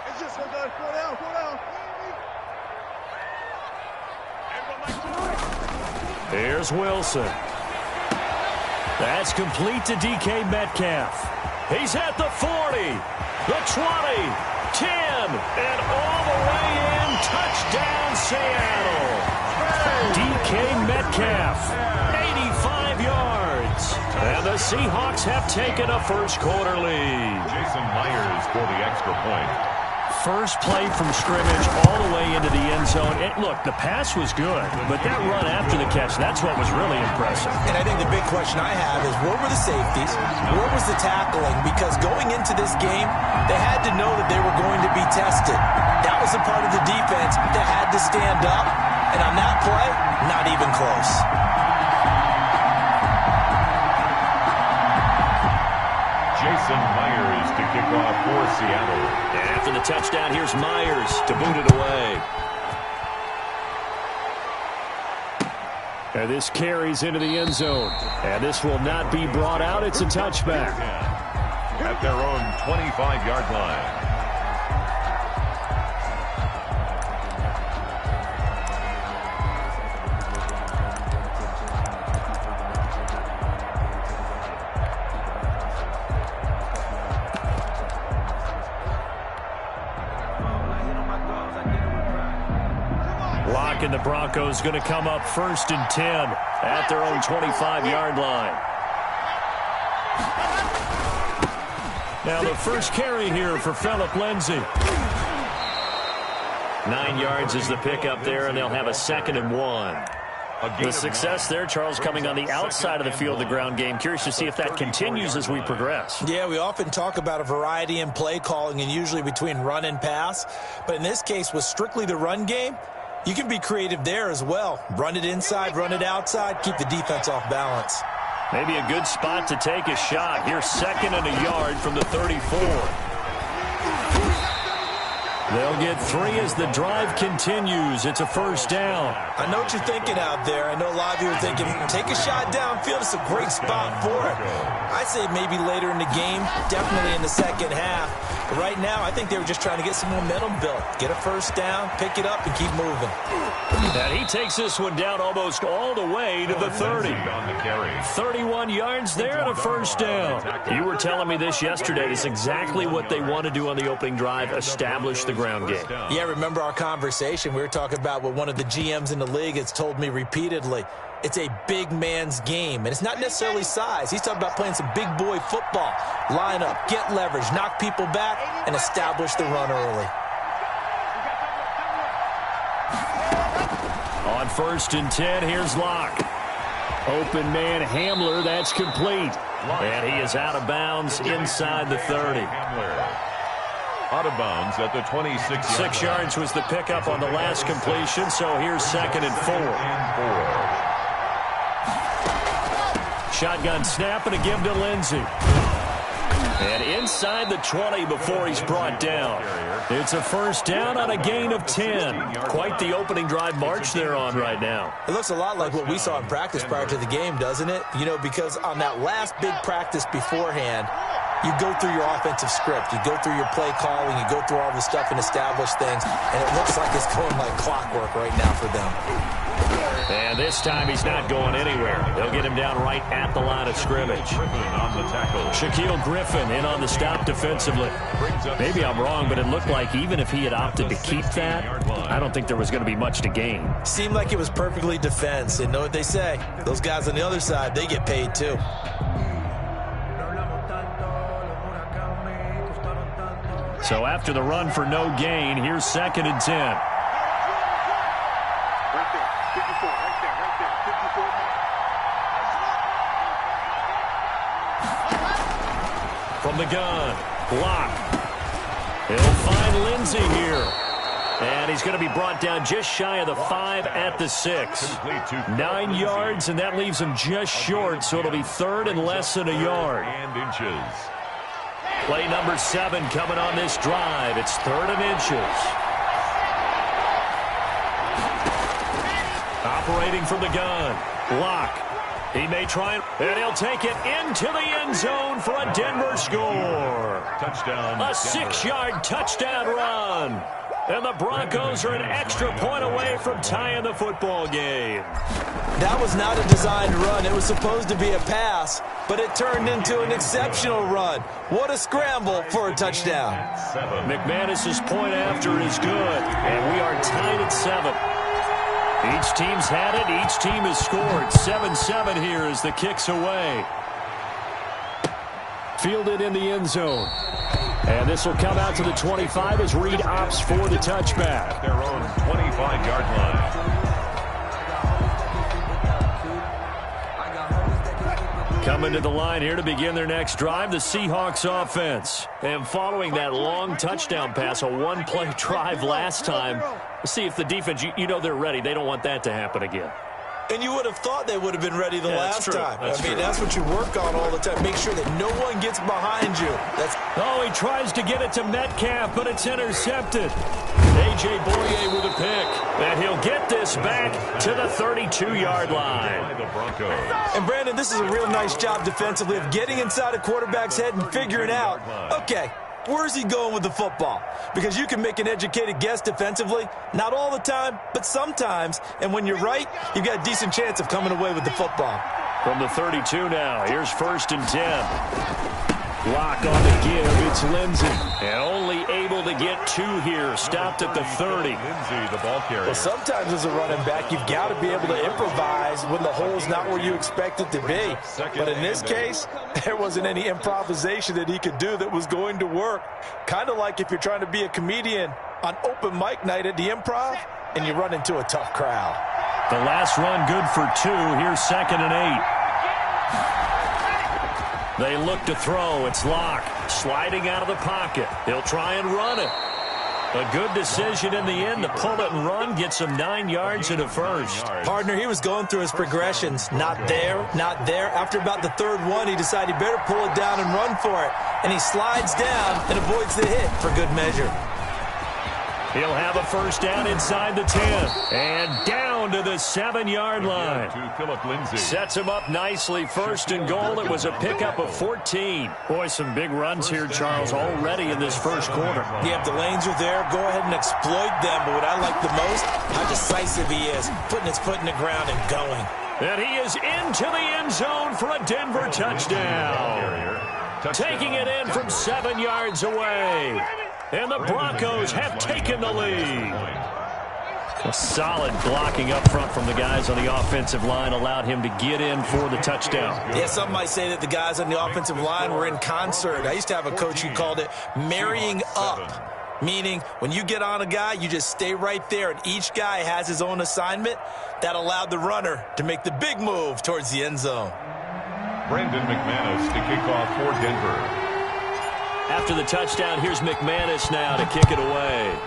It's just go down. Here's Wilson. That's complete to DK Metcalf. He's at the 40, the 20, 10, and all the way in. Touchdown, Seattle. DK Metcalf. 85 yards. And the Seahawks have taken a first-quarter lead. Jason Myers for the extra point. First play from scrimmage all the way into the end zone. Look, the pass was good, but that run after the catch, that's what was really impressive. And I think the big question I have is, where were the safeties? Where was the tackling? Because going into this game, they had to know that they were going to be tested. That was a part of the defense that had to stand up. And on that play, not even close. Jason Myers to kick off for Seattle. And after the touchdown, here's Myers to boot it away. And this carries into the end zone. And this will not be brought out. It's a touchback. At their own 25-yard line. And the Broncos going to come up 1st and 10 at their own 25-yard line. Now the first carry here for Phillip Lindsay. 9 yards is the pickup there, and they'll have a 2nd and 1. The success there, Charles, coming on the outside of the field, the ground game. Curious to see if that continues as we progress. Yeah, we often talk about a variety in play calling and usually between run and pass. But in this case, with strictly the run game, you can be creative there as well. Run it inside, run it outside, keep the defense off balance. Maybe a good spot to take a shot. Here's 2nd and a yard from the 34. They'll get 3 as the drive continues. It's a first down. I know what you're thinking out there. I know a lot of you are thinking, take a shot downfield. It's a great spot for it. I'd say maybe later in the game, definitely in the second half. But right now, I think they were just trying to get some momentum built. Get a first down, pick it up, and keep moving. And he takes this one down almost all the way to the 30. 31 yards there and a first down. You were telling me this yesterday. It's exactly what they want to do on the opening drive, establish the ground game. Yeah, remember our conversation? We were talking about what one of the GMs in the league has told me repeatedly. It's a big man's game, and it's not necessarily size. He's talking about playing some big boy football. Line up, get leverage, knock people back, and establish the run early. On 1st and 10, here's Locke. Open man Hamler, that's complete. And he is out of bounds inside the 30. Out of bounds at the 26. 6 yards was the pickup on the last completion, so here's 2nd and 4. Shotgun snap and a give to Lindsay. And inside the 20 before he's brought down. It's a first down on a gain of 10. Quite the opening drive march they're on right now. It looks a lot like what we saw in practice prior to the game, doesn't it? You know, because on that last big practice beforehand, you go through your offensive script. You go through your play calling. You go through all the stuff and establish things. And it looks like it's going like clockwork right now for them. And this time he's not going anywhere. They'll get him down right at the line of scrimmage. Shaquille Griffin in on the stop defensively. Maybe I'm wrong, but it looked like even if he had opted to keep that, I don't think there was going to be much to gain. Seemed like it was perfectly defense. And know what they say? Those guys on the other side, they get paid too. So after the run for no gain, here's 2nd and 10. From the gun, block. He'll find Lindsey here. And he's going to be brought down just shy of the 5 at the 6. 9 yards, and that leaves him just short, so it'll be 3rd and less than a yard. Play number 7 coming on this drive. It's 3rd and inches. Operating from the gun. Block. He may try, and he'll take it into the end zone for a Denver score. Touchdown. A 6-yard touchdown run. And the Broncos are an extra point away from tying the football game. That was not a designed run. It was supposed to be a pass, but it turned into an exceptional run. What a scramble for a touchdown. McManus's point after is good, and we are tied at 7. Each team's had it. Each team has scored. 7-7 here as the kick's away. Fielded in the end zone. And this will come out to the 25 as Reed opts for the touchback. At their own 25-yard line. Coming to the line here to begin their next drive, the Seahawks offense. And following that long touchdown pass, a one-play drive last time, let's see if the defense, you know they're ready. They don't want that to happen again. And you would have thought they would have been ready the last time. That's true. That's what you work on all the time. Make sure that no one gets behind you. Oh, he tries to get it to Metcalf, but it's intercepted. A.J. Boye with a pick. And he'll get this back to the 32-yard line. And, Brandon, this is a real nice job defensively of getting inside a quarterback's head and figuring out, okay, where's he going with the football? Because you can make an educated guess defensively. Not all the time, but sometimes. And when you're right, you've got a decent chance of coming away with the football. From the 32 now, here's 1st and 10. Block on the give, it's Lindsey. And only able to get 2 here, stopped at the 30. Lindsey, the ball carrier. Well, sometimes as a running back, you've got to be able to improvise when the hole's not where you expect it to be. But in this case, there wasn't any improvisation that he could do that was going to work. Kind of like if you're trying to be a comedian on open mic night at the Improv and you run into a tough crowd. The last run good for 2. Here's 2nd and 8. They look to throw. It's Locke sliding out of the pocket. He'll try and run it. A good decision in the end to pull it and run. Gets him 9 yards and a first. Partner, he was going through his progressions. Not there, not there. After about the 3rd one, he decided he better pull it down and run for it. And he slides down and avoids the hit for good measure. He'll have a first down inside the 10. And down to the 7-yard line. To Phillip Lindsay. Sets him up nicely. 1st and goal. It was a pickup of 14. Boy, some big runs here, Charles, already in this first quarter. Yeah, if the lanes are there, go ahead and exploit them. But what I like the most, how decisive he is, putting his foot in the ground and going. And he is into the end zone for a Denver touchdown. Taking it in from 7 yards away. And the Broncos have taken the lead. A solid blocking up front from the guys on the offensive line allowed him to get in for the touchdown. Yeah, some might say that the guys on the offensive line were in concert. I used to have a coach who called it marrying up, meaning when you get on a guy, you just stay right there, and each guy has his own assignment. That allowed the runner to make the big move towards the end zone. Brandon McManus to kick off for Denver. After the touchdown, here's McManus now to kick it away.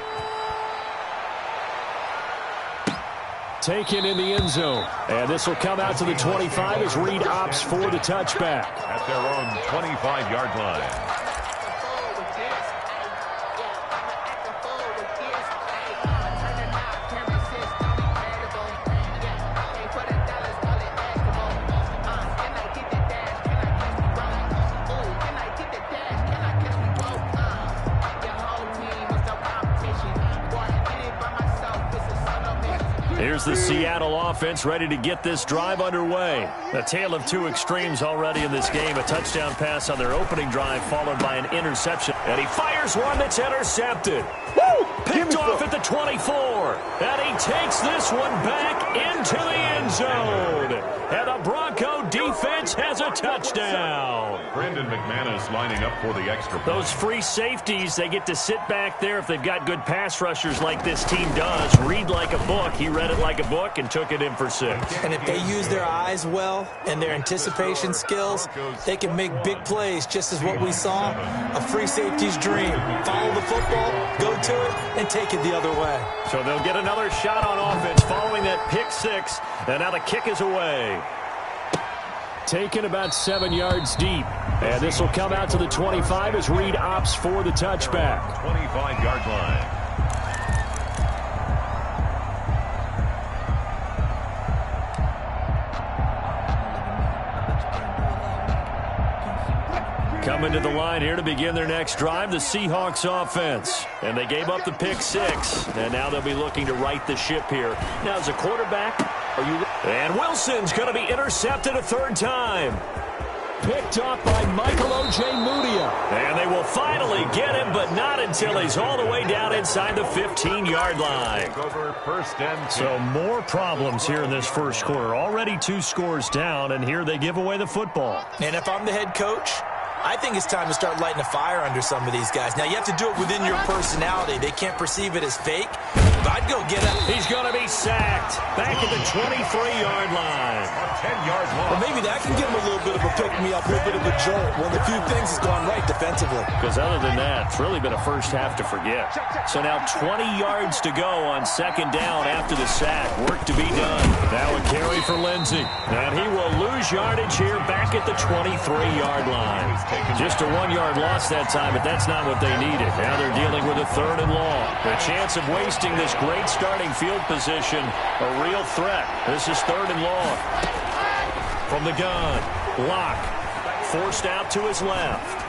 Taken in the end zone. And this will come out to the 25 as Reed opts for the touchback. At their own 25-yard line. Here's the Seattle offense ready to get this drive underway. A tale of two extremes already in this game. A touchdown pass on their opening drive followed by an interception. And he fires one that's intercepted. Woo! Picked off at the 24. And he takes this one back into the end zone. And the Bronco defense has a touchdown. Brandon McManus lining up for the extra point. Those free safeties, they get to sit back there if they've got good pass rushers like this team does. Read like a book. He read it like a book and took it in for 6. And if they use their eyes well and their anticipation skills, they can make big plays, just as what we saw. A free safety's dream. Follow the football, go to it, and take it the other way. So they'll get another shot on offense following that pick 6. And now the kick is away. Taken about 7 yards deep. And this will come out to the 25 as Reed opts for the touchback. 25-yard line. Coming to the line here to begin their next drive, the Seahawks offense. And they gave up the pick 6. And now they'll be looking to right the ship here. Now as a quarterback, are you... And Wilson's going to be intercepted a 3rd time. Picked off by Michael O.J. Mudia. And they will finally get him, but not until he's all the way down inside the 15-yard line. So more problems here in this first quarter. Already 2 scores down, and here they give away the football. And if I'm the head coach, I think it's time to start lighting a fire under some of these guys. Now, you have to do it within your personality. They can't perceive it as fake. But I'd go get it. He's going to be sacked back at the 23-yard line. 10-yard line. Well, maybe that can give him a little bit of a pick-me-up, a little bit of a jolt. One of the few things has gone right defensively. Because other than that, it's really been a first half to forget. So now 20 yards to go on 2nd down after the sack. Work to be done. Now a carry for Lindsey. And he will lose yardage here back at the 23-yard line. Just a 1-yard loss that time, but that's not what they needed. Now they're dealing with a 3rd and long. The chance of wasting this great starting field position, a real threat. This is 3rd and long. From the gun, Locke forced out to his left.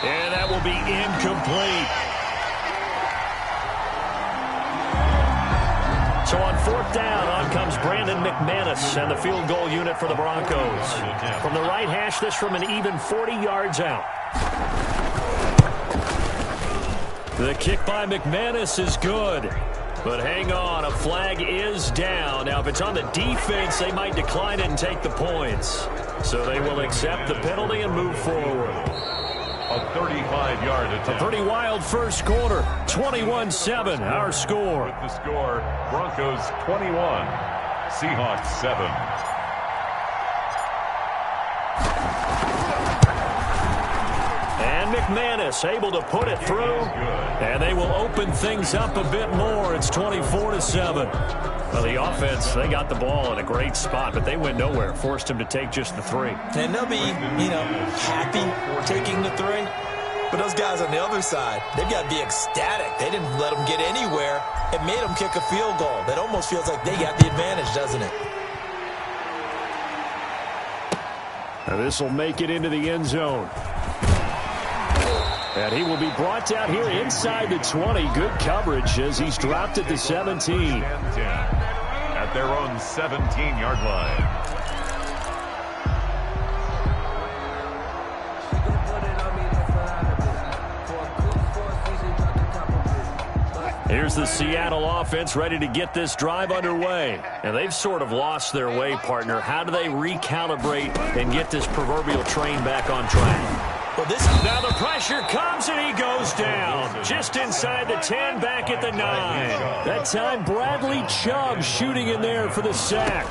And that will be incomplete. So on 4th down, on comes Brandon McManus and the field goal unit for the Broncos. From the right hash, this from an even 40 yards out. The kick by McManus is good. But hang on, a flag is down. Now, if it's on the defense, they might decline it and take the points. So they will accept the penalty and move forward. A 35-yard attempt. A pretty wild first quarter. 21-7, our score. With the score, Broncos 21, Seahawks 7. And McManus able to put it through. And they will open things up a bit more. It's 24-7. Well, the offense, they got the ball in a great spot, but they went nowhere. Forced him to take just the 3. And they'll be, happy taking the 3. But those guys on the other side, they've got to be ecstatic. They didn't let them get anywhere. It made them kick a field goal. That almost feels like they got the advantage, doesn't it? And this will make it into the end zone. And he will be brought down here inside the 20. Good coverage as he's dropped at the 17. At their own 17-yard line. Here's the Seattle offense ready to get this drive underway. And they've sort of lost their way, partner. How do they recalibrate and get this proverbial train back on track? Well, now the pressure comes and he goes down. Just inside the 10, back at the 9. That time Bradley Chubb shooting in there for the sack.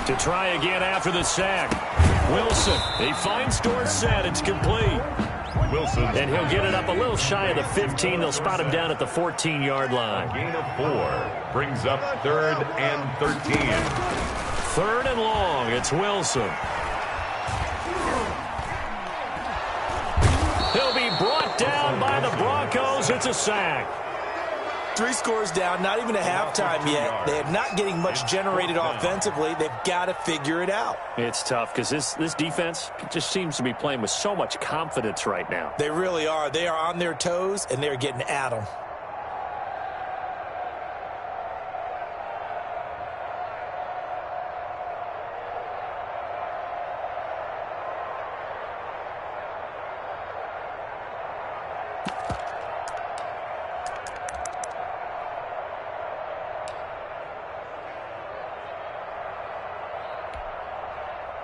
To try again after the sack. Wilson, he finds Dorsett. It's complete. Wilson. And he'll get it up a little shy of the 15. They'll spot him down at the 14-yard line. Gain of 4 brings up 3rd and 13. 3rd and long. It's Wilson. He'll be brought down by the Broncos. It's a sack. 3 scores down, not even a halftime yet. They are not getting much generated offensively. They've got to figure it out. It's tough because this defense just seems to be playing with so much confidence right now. They really are. They are on their toes, and they're getting at them.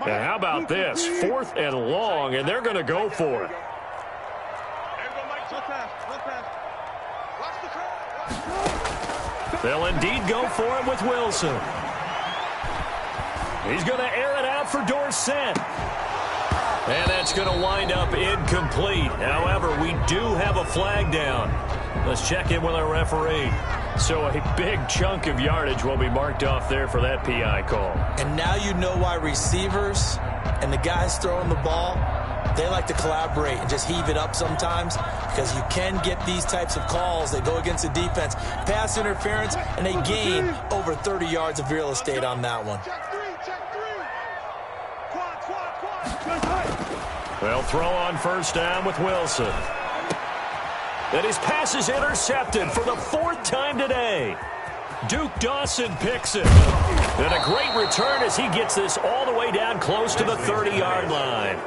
And how about this? 4th and long, and they're going to go for it. They'll indeed go for it with Wilson. He's going to air it out for Dorsett. And that's going to wind up incomplete. However, we do have a flag down. Let's check in with our referee. So a big chunk of yardage will be marked off there for that PI call. And now you know why receivers and the guys throwing the ball, they like to collaborate and just heave it up sometimes, because you can get these types of calls that go against the defense. Pass interference, and they gain over 30 yards of real estate on that one. They'll throw on first down with Wilson. And his pass is intercepted for the 4th time today. Duke Dawson picks it. And a great return as he gets this all the way down close to the 30-yard line.